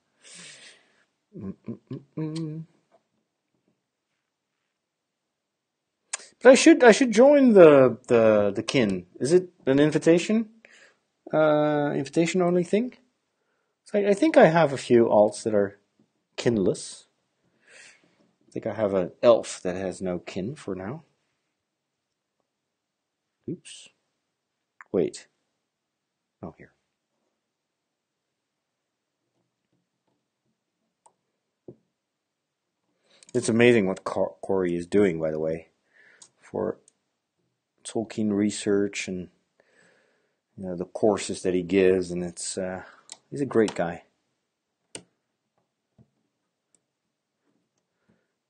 But I should join the kin. Is it an invitation? Invitation only thing? So I think I have a few alts that are kinless. I think I have an elf that has no kin for now. Oops. Wait. Oh, here. It's amazing what Corey is doing, by the way, for Tolkien research and the courses that he gives, and he's a great guy.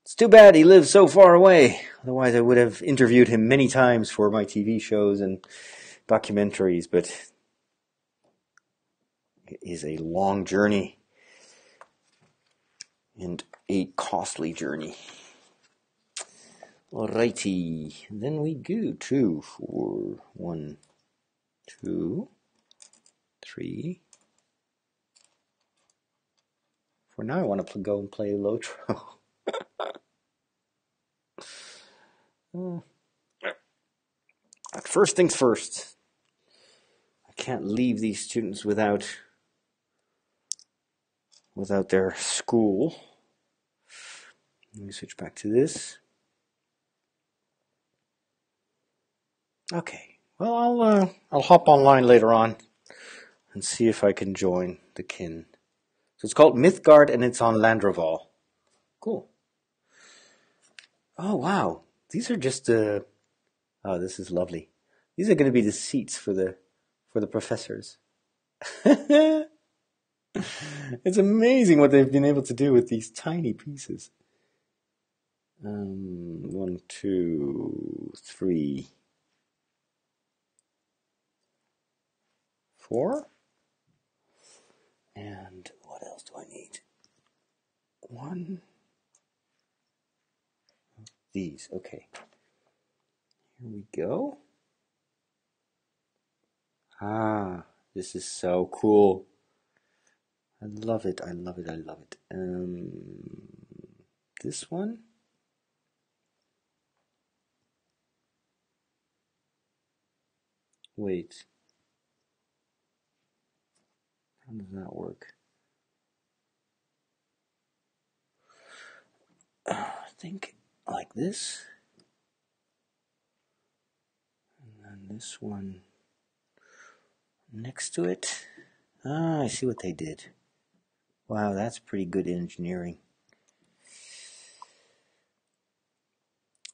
It's too bad he lives so far away. Otherwise, I would have interviewed him many times for my TV shows and documentaries, but it is a long journey and a costly journey. Alrighty, then we go 2, 4, 1, 2, 3. For now, I want to go and play Lotro. First things first. I can't leave these students without their school. Let me switch back to this. Okay. Well, I'll hop online later on and see if I can join the kin. So it's called Mythgard and it's on Landroval. Cool. Oh wow. These are just oh, this is lovely. These are going to be the seats for the professors. It's amazing what they've been able to do with these tiny pieces. 1, 2, 3, 4. And what else do I need? 1. These. Okay. Here we go. Ah, this is so cool. I love it. I love it. I love it. This one. Wait. How does that work? I think like this. And then this one next to it. Ah, I see what they did. Wow, that's pretty good engineering.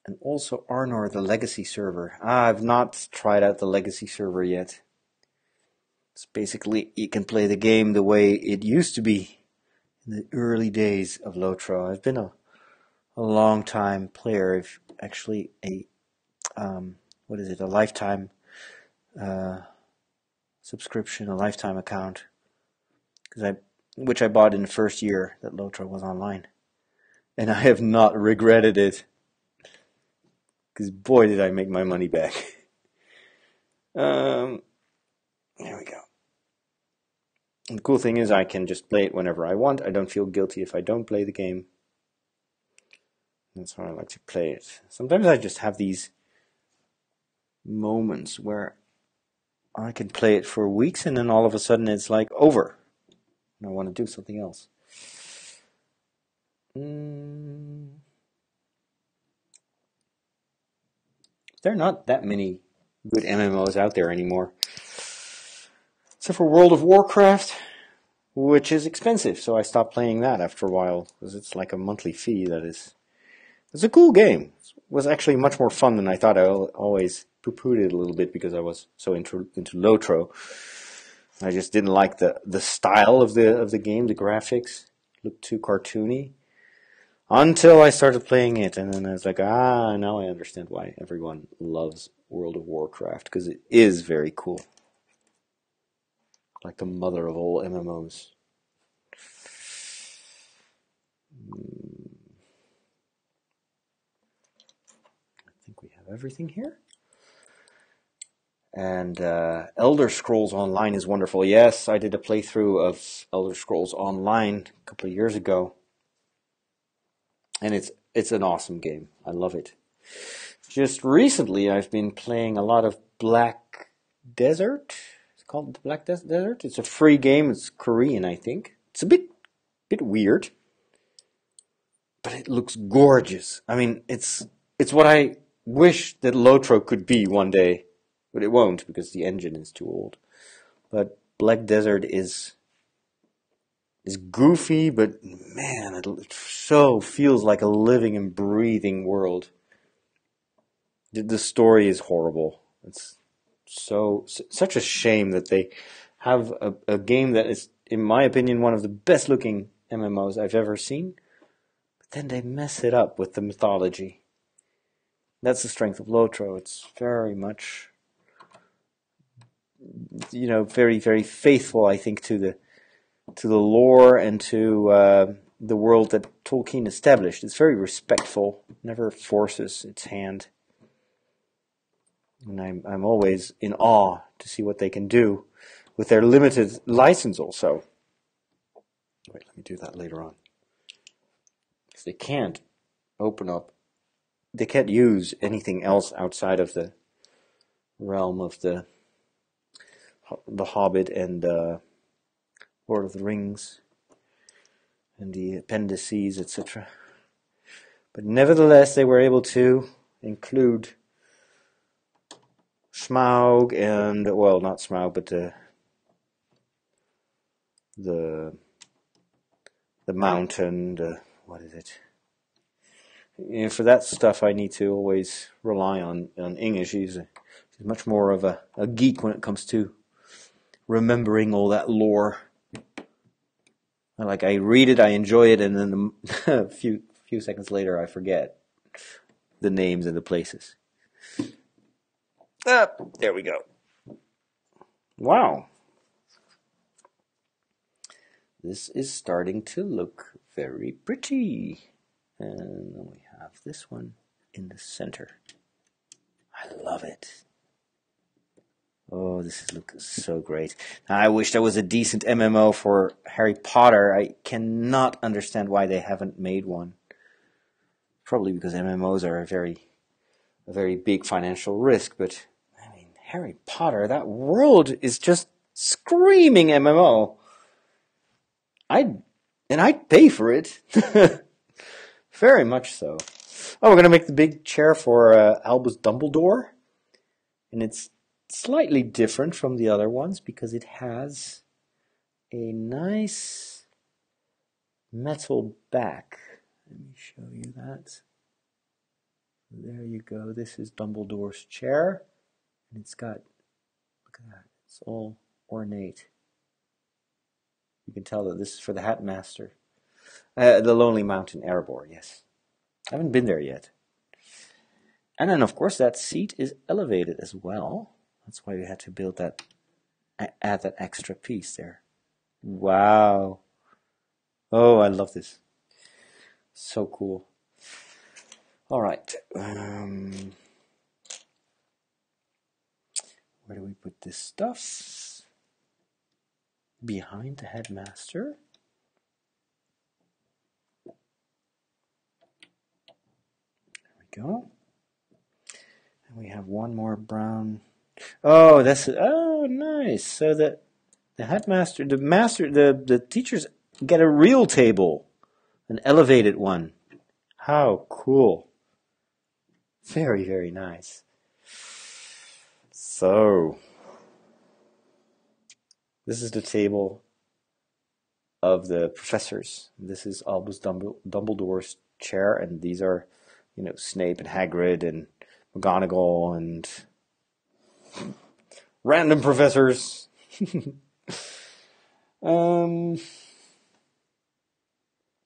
And also Arnor, the legacy server. I've not tried out the legacy server yet. It's basically, you can play the game the way it used to be in the early days of Lotro. I've been a long time player. I've actually a lifetime subscription, a lifetime account, which I bought in the first year that Lotro was online, and I have not regretted it. Because boy, did I make my money back. There we go. And the cool thing is I can just play it whenever I want. I don't feel guilty if I don't play the game. That's how I like to play it. Sometimes I just have these moments where I can play it for weeks and then all of a sudden it's like over. And I want to do something else. There are not that many good MMOs out there anymore. Except for World of Warcraft, which is expensive, so I stopped playing that after a while, because it's like a monthly fee that is... It's a cool game. It was actually much more fun than I thought. I always poo-pooed it a little bit because I was so into Lotro. I just didn't like the style of the game, the graphics. Looked too cartoony. Until I started playing it, and then I was like, now I understand why everyone loves World of Warcraft, because it is very cool. Like the mother of all MMOs. I think we have everything here. And Elder Scrolls Online is wonderful. Yes, I did a playthrough of Elder Scrolls Online a couple of years ago. And it's an awesome game. I love it. Just recently, I've been playing a lot of Black Desert. It's called the Black Desert. It's a free game. It's Korean, I think. It's a bit weird, but it looks gorgeous. I mean, it's what I wish that Lotro could be one day, but it won't because the engine is too old. But Black Desert is goofy, but man, it so feels like a living and breathing world. The story is horrible. It's such a shame that they have a game that is, in my opinion, one of the best looking MMOs I've ever seen. But then they mess it up with the mythology. That's the strength of Lotro. It's very much, very, very faithful, I think, to the lore and to the world that Tolkien established. It's very respectful, never forces its hand. And I'm always in awe to see what they can do with their limited license also. Wait, let me do that later on. Because they can't open up, they can't use anything else outside of the realm of the Hobbit and Lord of the Rings and the appendices, etc. But nevertheless, they were able to include Smaug and, well, not Smaug, but the mountain, what is it? For that stuff, I need to always rely on English. He's much more of a geek when it comes to remembering all that lore. I read it, I enjoy it, and then a few seconds later, I forget the names and the places. There we go. Wow. This is starting to look very pretty. And then we have this one in the center. I love it. Oh, this looks so great. Now, I wish there was a decent MMO for Harry Potter. I cannot understand why they haven't made one. Probably because MMOs are a very big financial risk, but I mean, Harry Potter, that world is just screaming MMO. I'd pay for it. Very much so. Oh, we're going to make the big chair for Albus Dumbledore. And it's slightly different from the other ones because it has a nice metal back. Let me show you that. There you go. This is Dumbledore's chair. And it's got, look at that, it's all ornate. You can tell that this is for the Hat Master. The Lonely Mountain Erebor, yes. I haven't been there yet. And then, of course, that seat is elevated as well. That's why we had to build that, add that extra piece there. Wow. Oh, I love this. So cool. All right. Where do we put this stuff? Behind the headmaster. There we go. And we have one more brown. Oh, nice. So the headmaster, the teachers get a real table, an elevated one. How cool. Very, very nice. So, this is the table of the professors. This is Albus Dumbledore's chair, and these are, Snape and Hagrid and McGonagall and random professors.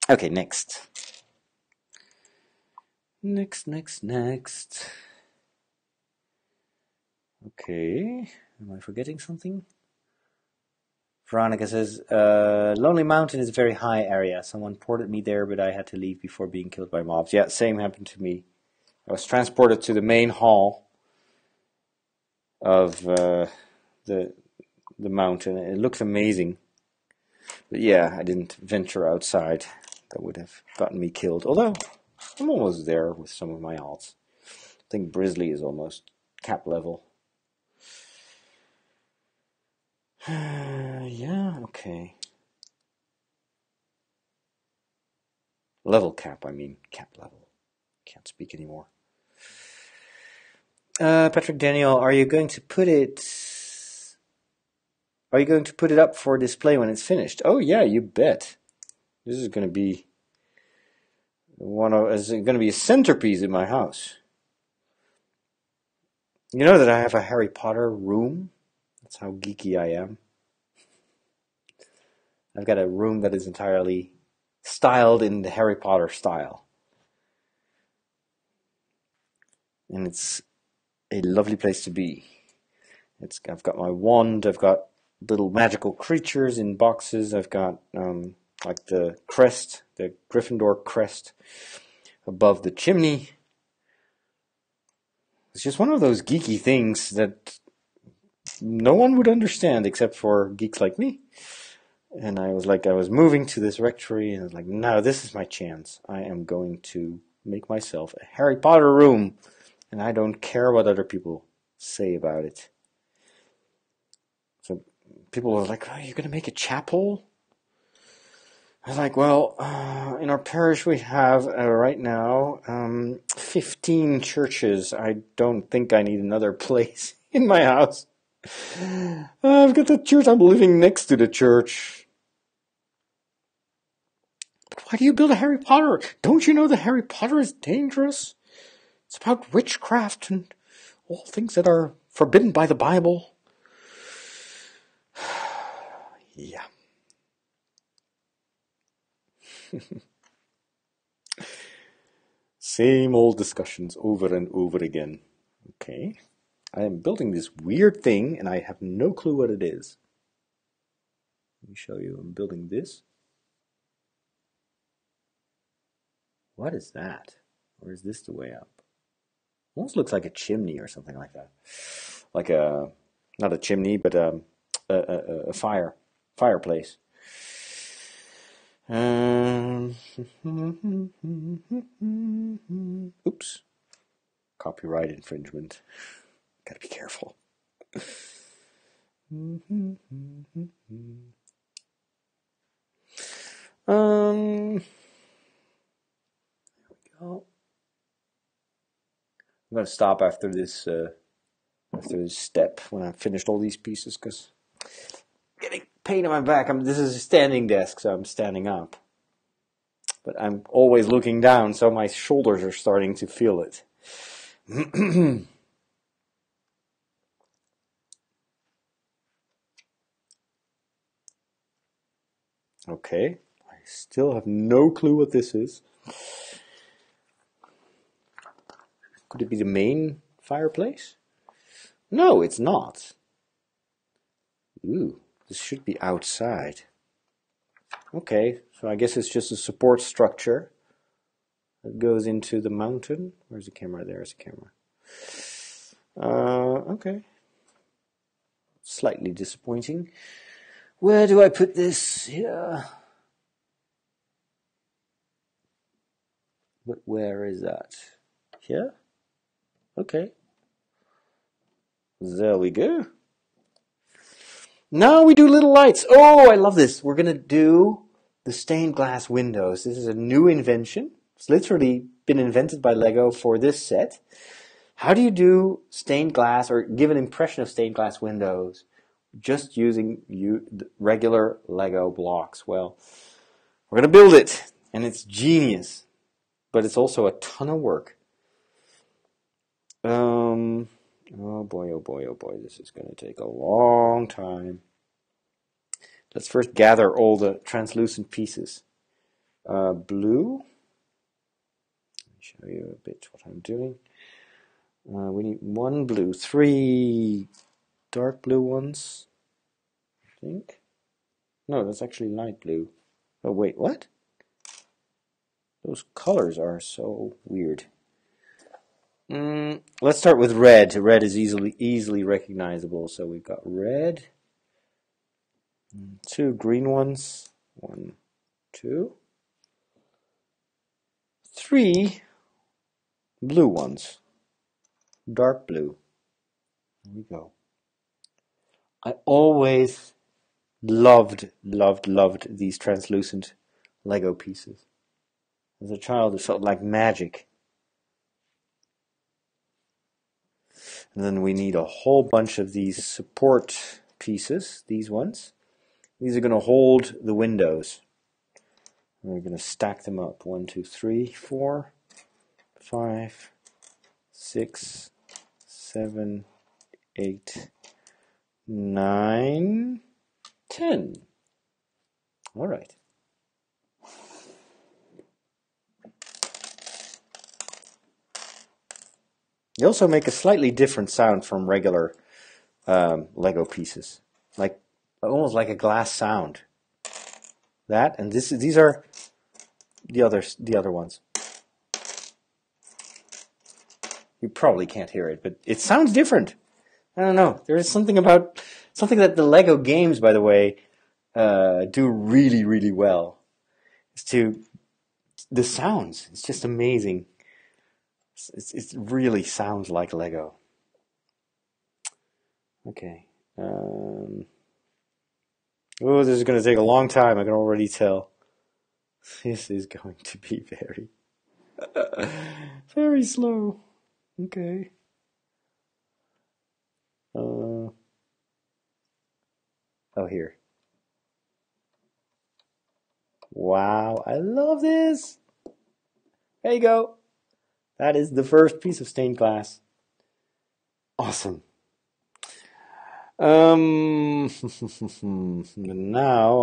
Okay, next. Next. Okay, am I forgetting something? Veronica says, Lonely Mountain is a very high area. Someone ported me there, but I had to leave before being killed by mobs. Yeah, same happened to me. I was transported to the main hall of the mountain. It looked amazing. But yeah, I didn't venture outside. That would have gotten me killed. Although, I'm almost there with some of my alts. I think Brisley is almost cap level. Yeah, okay. Level cap, I mean cap level. Can't speak anymore. Patrick Daniel, are you going to put it up for display when it's finished? Oh yeah, you bet. This is going to be a centerpiece in my house. You know that I have a Harry Potter room? That's how geeky I am. I've got a room that is entirely styled in the Harry Potter style. And it's a lovely place to be. I've got my wand, I've got little magical creatures in boxes, I've got like the crest, the Gryffindor crest above the chimney. It's just one of those geeky things that no one would understand except for geeks like me. And I was moving to this rectory, and I was like, no, this is my chance. I am going to make myself a Harry Potter room, and I don't care what other people say about it. So people were like, oh, you're going to make a chapel? I was like, well, in our parish we have, right now, 15 churches. I don't think I need another place in my house. I've got the church. I'm living next to the church. But why do you build a Harry Potter? Don't you know that Harry Potter is dangerous? It's about witchcraft and all things that are forbidden by the Bible. Yeah. Same old discussions over and over again. Okay. I am building this weird thing and I have no clue what it is. Let me show you. I'm building this. What is that? Or is this the way up? Almost looks like a chimney or something like that. Like a, not a chimney, but a fireplace. Oops. Copyright infringement. Gotta be careful. There we go. I'm gonna stop after this step when I've finished all these pieces because I'm getting pain in my back. This is a standing desk, so I'm standing up. But I'm always looking down, so my shoulders are starting to feel it. Okay, I still have no clue what this is. Could it be the main fireplace? No, it's not. Ooh, this should be outside. Okay, so I guess it's just a support structure that goes into the mountain. Where's the camera? There's the camera. Okay. Slightly disappointing. Where do I put this? Here. But where is that? Here? Okay. There we go. Now we do little lights. Oh, I love this. We're going to do the stained glass windows. This is a new invention. It's literally been invented by Lego for this set. How do you do stained glass or give an impression of stained glass windows just using regular Lego blocks? Well, we're going to build it, and it's genius, but it's also a ton of work. Oh boy, oh boy, oh boy, this is going to take a long time. Let's first gather all the translucent pieces. Blue. Let me show you a bit what I'm doing. We need one blue, 3 dark blue ones, I think. No, that's actually light blue. Oh wait, what? Those colors are so weird. Let's start with red. Red is easily recognizable. So we've got red. 2 green ones. 1, 2. 3 blue ones. Dark blue. There we go. I always loved these translucent Lego pieces. As a child, it felt like magic. And then we need a whole bunch of these support pieces, these ones. These are going to hold the windows. And we're going to stack them up. 1, 2, 3, 4, 5, 6, 7, 8, 9, 10. All right. They also make a slightly different sound from regular Lego pieces, like almost like a glass sound. That and these are the other ones. You probably can't hear it, but it sounds different. I don't know. There is something that the Lego games, by the way, do really well. It's the sounds. It's just amazing. It really sounds like Lego. Okay. Oh, this is going to take a long time. I can already tell. This is going to be very slow. Okay. Oh, here. Wow, I love this. There you go. That is the first piece of stained glass. Awesome. Now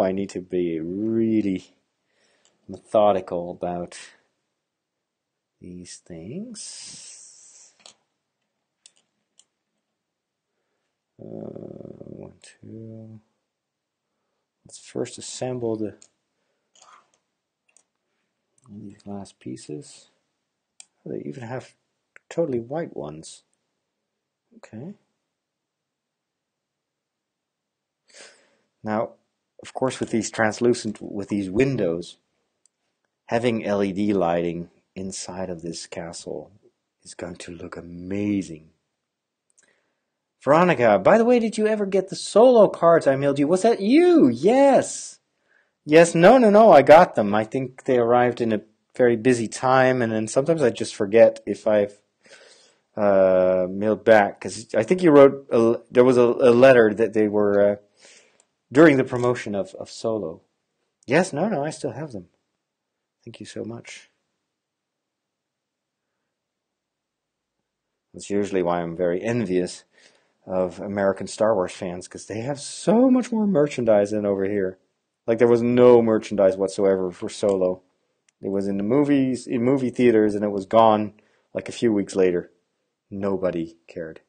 I need to be really methodical about these things. 1, 2. Let's first assemble these glass pieces. Oh, they even have totally white ones. Okay. Now, of course, with these windows, having LED lighting inside of this castle is going to look amazing. Veronica, by the way, did you ever get the solo cards I mailed you? Was that you? Yes. Yes, no, I got them. I think they arrived in a very busy time, and then sometimes I just forget if I've mailed back, because I think you wrote, there was a letter that they were during the promotion of Solo. Yes, no, I still have them. Thank you so much. That's usually why I'm very envious of American Star Wars fans, because they have so much more merchandise than over here. Like, there was no merchandise whatsoever for Solo. It was in the movies, in movie theaters, and it was gone like a few weeks later. Nobody cared.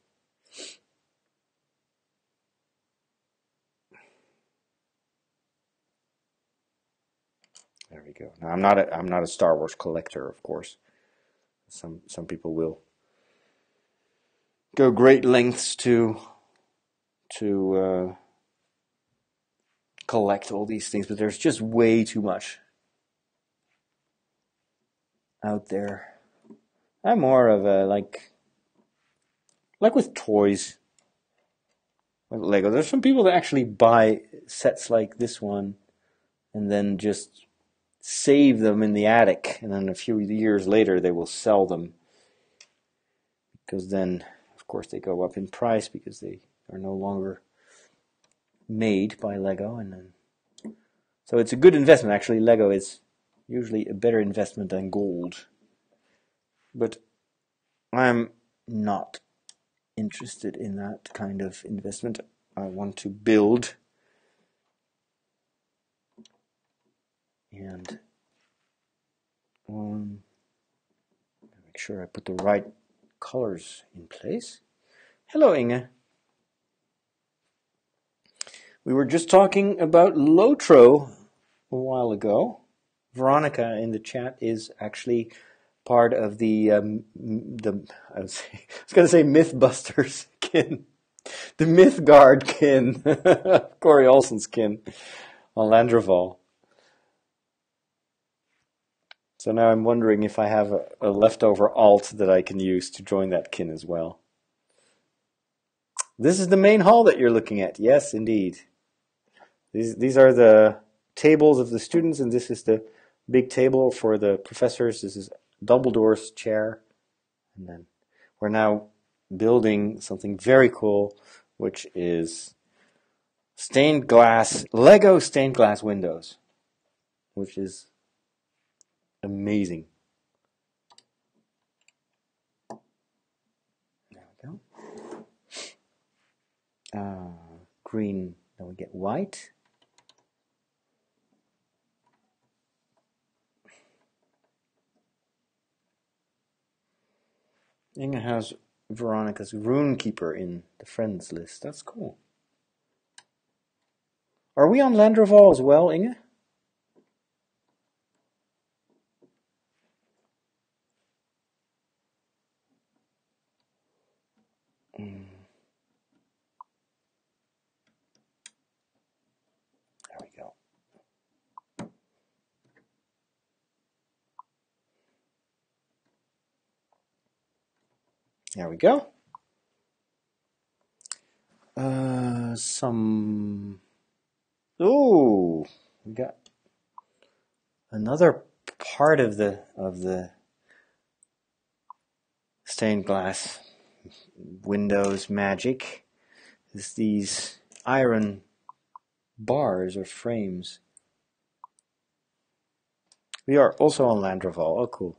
There we go. Now, I'm not a Star Wars collector, of course. Some people will go great lengths to collect all these things, but there's just way too much out there. I'm more of a like with toys, like Lego. There's some people that actually buy sets like this one and then just save them in the attic, and then a few years later they will sell them, because then, of course, they go up in price because they are no longer made by Lego, and then so it's a good investment. Actually, Lego is usually a better investment than gold, but I'm not interested in that kind of investment. I want to build, and make sure I put the right colors in place. Hello, Inge. We were just talking about Lotro a while ago. Veronica in the chat is actually part of the I was going to say Mythbusters kin, the Mythgard kin, Corey Olsen's kin on Landroval. So now I'm wondering if I have a leftover alt that I can use to join that kin as well. This is the main hall that you're looking at. Yes, indeed. These are the tables of the students, and this is the big table for the professors. This is Dumbledore's chair. And then we're now building something very cool, which is stained glass, Lego stained glass windows, which is amazing. There we go. Green, then we get white. Inge has Veronica's Runekeeper in the friends list. That's cool. Are we on Landroval as well, Inge? There we go. There we go. Ooh, we got another part of the stained glass windows magic is these iron bars or frames. We are also on Landroval. Oh, cool.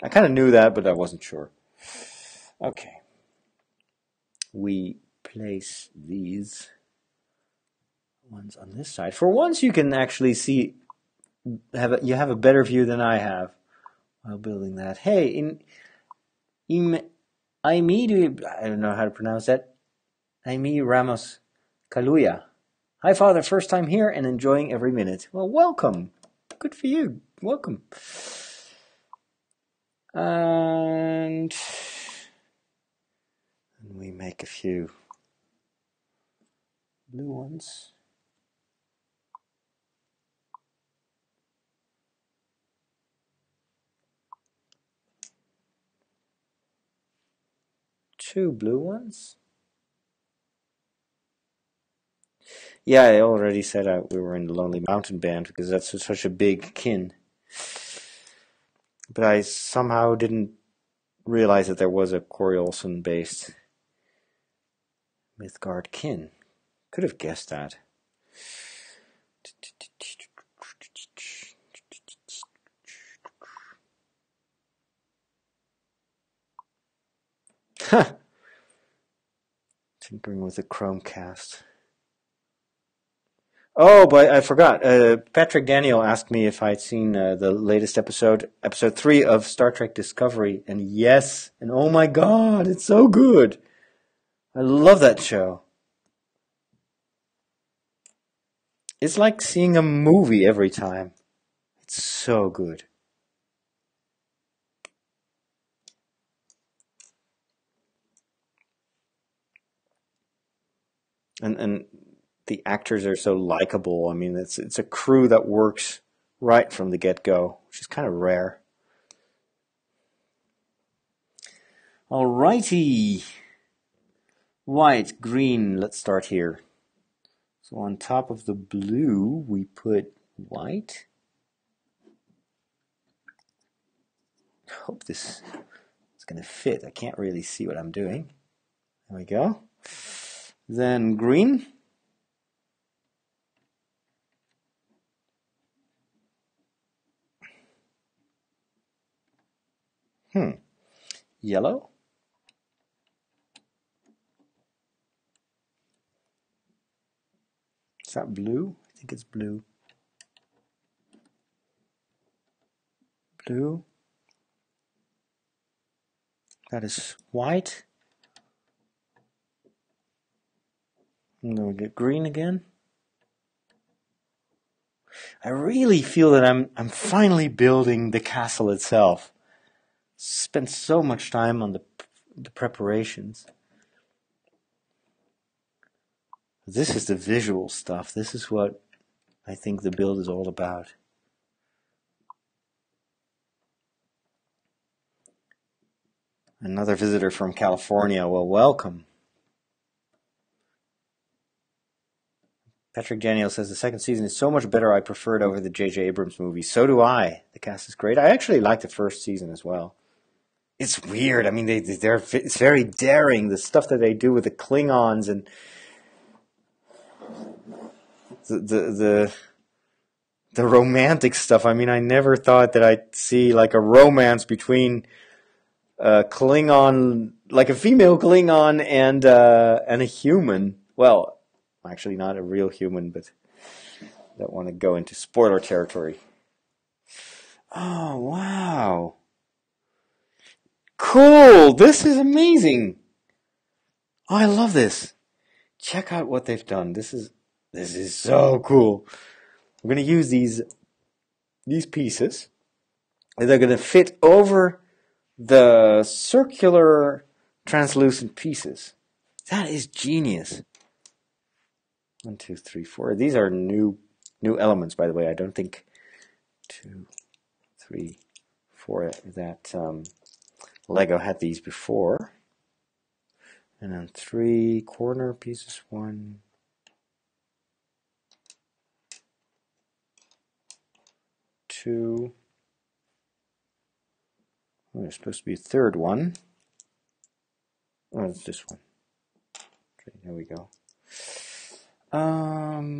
I kind of knew that, but I wasn't sure. Okay. We place these ones on this side. For once, you can actually see, you have a better view than I have while building that. Hey, I don't know how to pronounce that. Aimee Ramos Kaluya. Hi, Father. First time here and enjoying every minute. Well, welcome. Good for you. Welcome. And we make a few blue ones. Two blue ones. Yeah, I already said we were in the Lonely Mountain Band because that's such a big kin. But I somehow didn't realize that there was a Corey Olsen based Mythgard kin. Could have guessed that. Tinkering with the Chromecast. Oh, but I forgot. Patrick Daniel asked me if I'd seen the latest episode 3 of Star Trek Discovery, and yes, and oh my god, it's so good. I love that show. It's like seeing a movie every time. It's so good. And the actors are so likable. I mean, it's a crew that works right from the get-go, which is kind of rare. Alrighty. White, green, let's start here. So on top of the blue, we put white. Hope this is going to fit. I can't really see what I'm doing. There we go. Then green. Yellow. Is that blue? I think it's blue. Blue. That is white. And then we get green again. I really feel that I'm finally building the castle itself. Spent so much time on the preparations. This is the visual stuff. This is what I think the build is all about. Another visitor from California. Well, welcome. Patrick Daniel says the second season is so much better. I prefer it over the J.J. Abrams movie. So do I. The cast is great. I actually like the first season as well. It's weird. I mean, it's very daring. The stuff that they do with the Klingons and the romantic stuff. I mean, I never thought that I'd see like a romance between Klingon, like a female Klingon and a human. Well, actually not a real human, but I don't want to go into spoiler territory. Oh, wow. Cool. This is amazing. Oh, I love this. Check out what they've done. This is so cool. We're going to use these pieces. And they're going to fit over the circular translucent pieces. That is genius. 1, 2, 3, 4. These are new elements, by the way. I don't think 2, 3, 4 that Lego had these before. And then 3 corner pieces. 1, 2. Oh, there's supposed to be a third one. Oh, it's this one. Okay, there we go. Wow,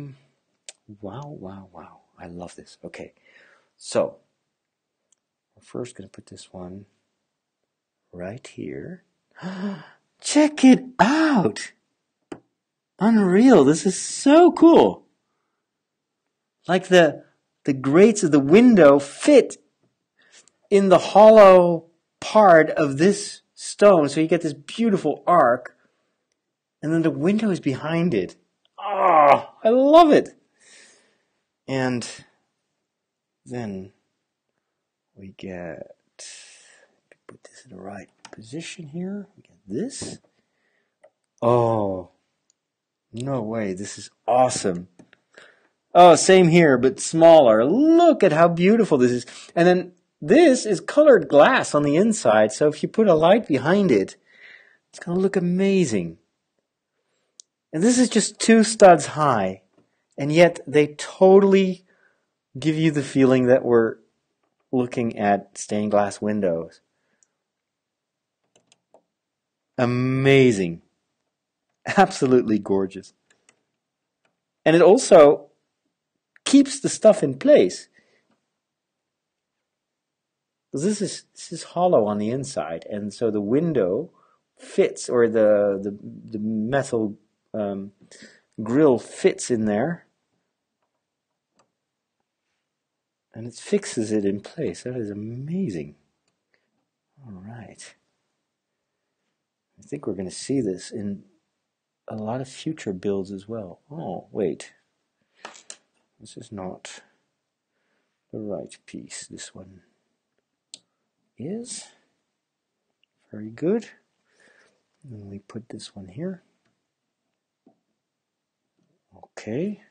wow, wow. I love this. Okay, so we're first going to put this one right here. Check it out! Unreal, this is so cool. Like the grates of the window fit in the hollow part of this stone, so you get this beautiful arc, and then the window is behind it. Oh, I love it. And then we get, put this in the right position here. We get this. Oh, no way. This is awesome. Oh, same here, but smaller. Look at how beautiful this is. And then this is colored glass on the inside, so if you put a light behind it, it's going to look amazing. And this is just 2 studs high, and yet they totally give you the feeling that we're looking at stained glass windows. Amazing. Absolutely gorgeous. And it also keeps the stuff in place. Because this is hollow on the inside, and so the window fits, or the metal grill fits in there, and it fixes it in place. That is amazing. All right. I think we're going to see this in a lot of future builds as well. Oh, wait. This is not the right piece. This one is. Very good. And we put this one here. Okay.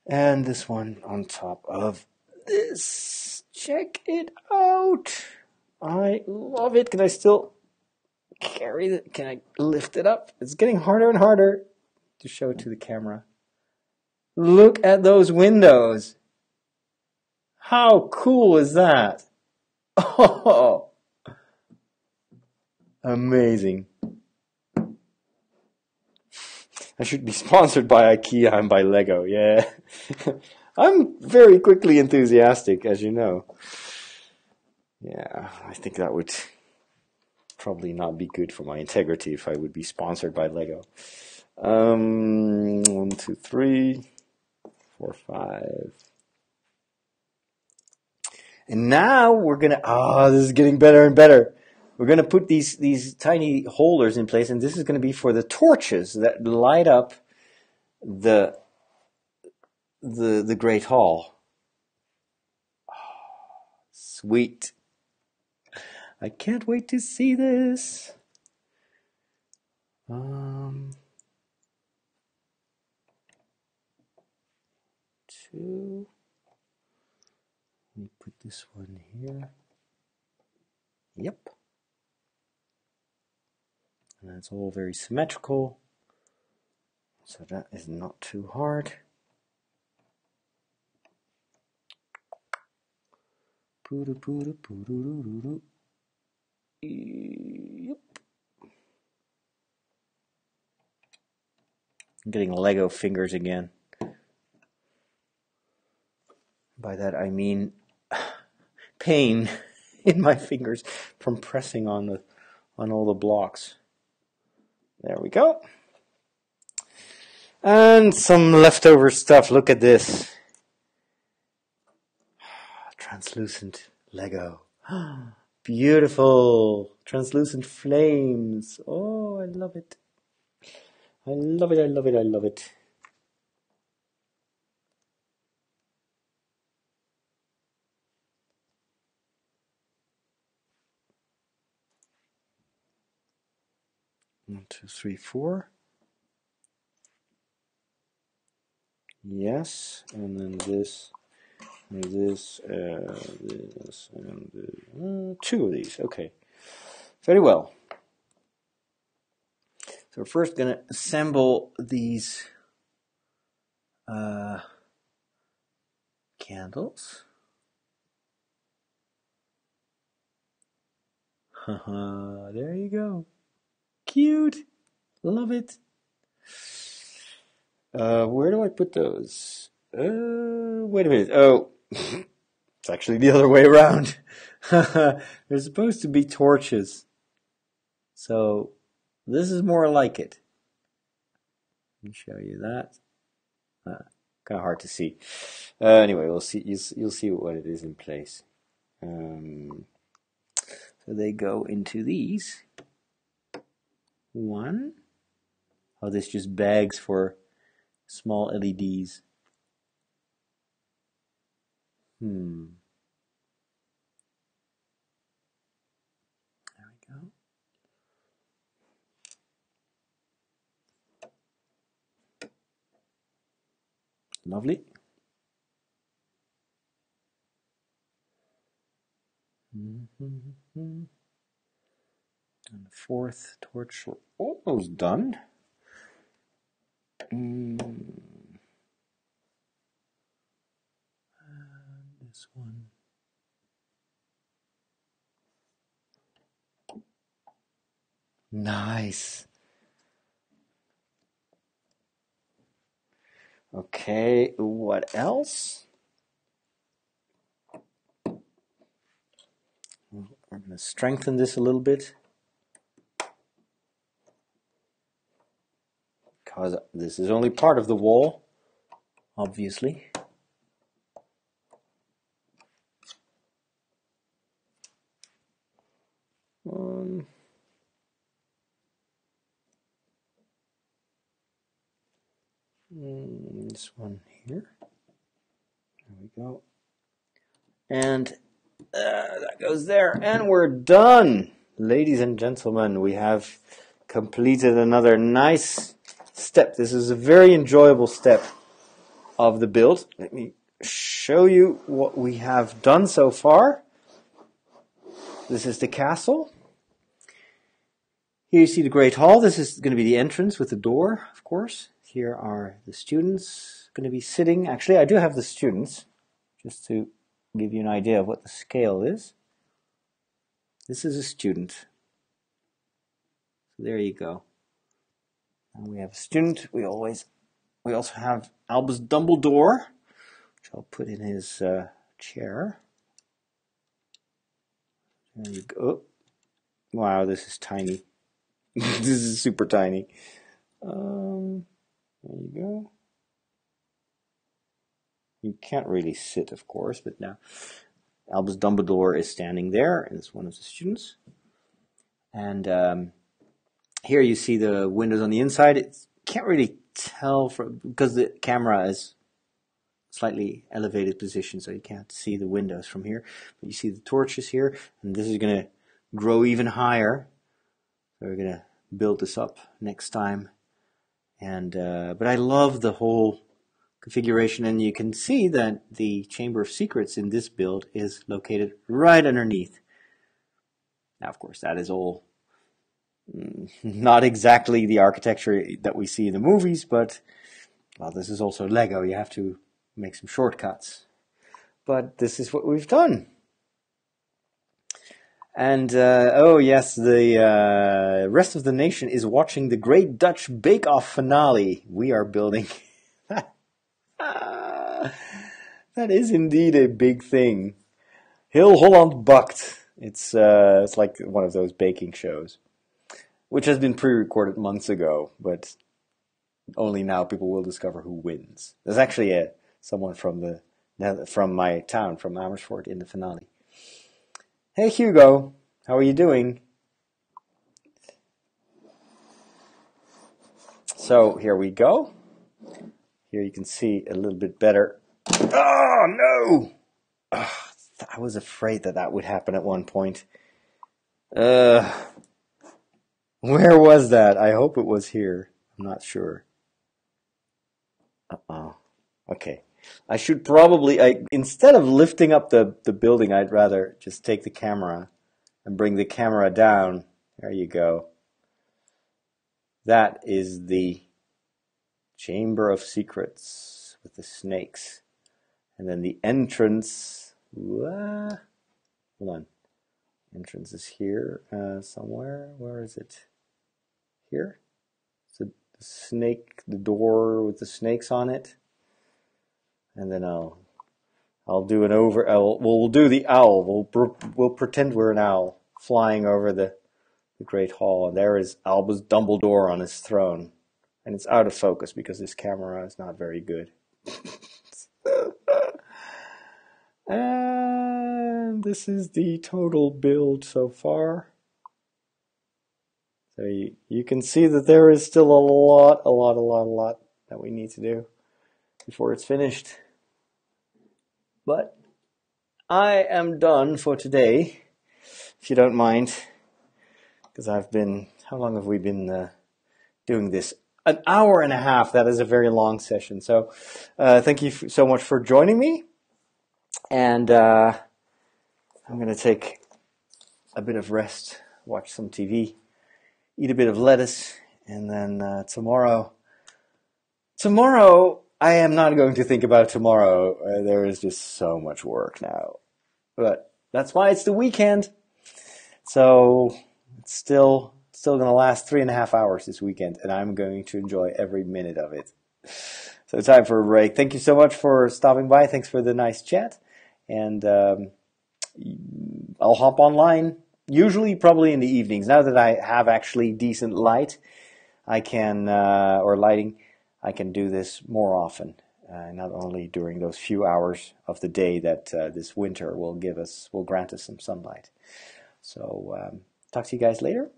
And this one on top of this. Check it out. I love it. Can I still carry it? Can I lift it up? It's getting harder and harder to show it to the camera. Look at those windows. How cool is that? Oh, amazing. I should be sponsored by IKEA and by Lego, yeah. I'm very quickly enthusiastic, as you know. Yeah, I think that would probably not be good for my integrity if I would be sponsored by Lego. 1, 2, 3, 4, 5. And now we're gonna, this is getting better and better. We're gonna put these tiny holders in place, and this is gonna be for the torches that light up the Great Hall. Oh, sweet. I can't wait to see this. 2. Let me put this one here. Yep. And that's all very symmetrical. So that is not too hard. Yep. I'm getting Lego fingers again. By that I mean pain in my fingers from pressing on all the blocks. There we go. And some leftover stuff. Look at this. Translucent Lego. Beautiful. Translucent flames. Oh, I love it. I love it, I love it, I love it. One, two, three, 4. Yes, and then this, and this, this, and this. 2 of these. Okay, very well. So we're first going to assemble these candles. Haha, there you go. Cute. Love it. Where do I put those? Wait a minute. Oh, it's actually the other way around. They're supposed to be torches. So this is more like it. Let me show you that. Kind of hard to see. Anyway, we'll see. You'll see what it is in place. So they go into these. One. Oh, this just bags for small LEDs. There we go. Lovely. And the fourth torch, almost done. And this one. Nice. Okay, what else? I'm going to strengthen this a little bit, because this is only part of the wall, obviously. This one here. There we go. And that goes there. And we're done. Ladies and gentlemen, we have completed another nice step. This is a very enjoyable step of the build. Let me show you what we have done so far. This is the castle. Here you see the Great Hall. This is going to be the entrance with the door, of course. Here are the students going to be sitting. Actually, I do have the students, just to give you an idea of what the scale is. This is a student. So there you go. And we have a student. We also have Albus Dumbledore, which I'll put in his chair. There you go. Wow, this is tiny. This is super tiny. There you go. You can't really sit, of course, but now Albus Dumbledore is standing there, and it's one of the students. And here you see the windows on the inside. You can't really tell because the camera is slightly elevated position, so you can't see the windows from here. But you see the torches here, and this is going to grow even higher. So we're going to build this up next time. And but I love the whole configuration, and you can see that the Chamber of Secrets in this build is located right underneath. Now, of course, that is all not exactly the architecture that we see in the movies, but well, this is also Lego. You have to make some shortcuts. But this is what we've done. And, oh yes, the rest of the nation is watching the Great Dutch Bake Off finale. We are building. That is indeed a big thing. Heel Holland Bakt. It's like one of those baking shows, which has been pre-recorded months ago, but only now people will discover who wins. There's actually someone from my town, from Amersfoort, in the finale. Hey Hugo, how are you doing? So here we go. Here you can see a little bit better. Oh no! Oh, I was afraid that would happen at one point. Where was that? I hope it was here. I'm not sure. Okay. I should probably, instead of lifting up the building, I'd rather just take the camera and bring the camera down. There you go. That is the Chamber of Secrets with the snakes. And then the entrance. Hold on. Entrance is here somewhere. Where is it? Here? So snake, the door with the snakes on it, and then I'll do an over. We'll do the owl. We'll pretend we're an owl flying over the Great Hall, and there is Albus Dumbledore on his throne, and it's out of focus because this camera is not very good. And this is the total build so far. So you can see that there is still a lot that we need to do before it's finished. But I am done for today, if you don't mind, because how long have we been doing this? An hour and a half. That is a very long session. So thank you so much for joining me. And I'm going to take a bit of rest, watch some TV, eat a bit of lettuce, and then tomorrow I am not going to think about tomorrow. There is just so much work now. But that's why it's the weekend. So it's still going to last 3.5 hours this weekend, and I'm going to enjoy every minute of it. So time for a break. Thank you so much for stopping by. Thanks for the nice chat. And I'll hop online, usually probably in the evenings. Now that I have actually decent light, I can, or lighting, I can do this more often. Not only during those few hours of the day that this winter will grant us some sunlight. So talk to you guys later.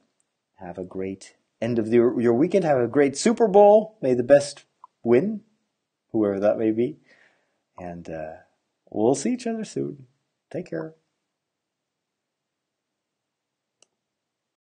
Have a great end of your weekend. Have a great Super Bowl. May the best win, whoever that may be. And we'll see each other soon. Take care.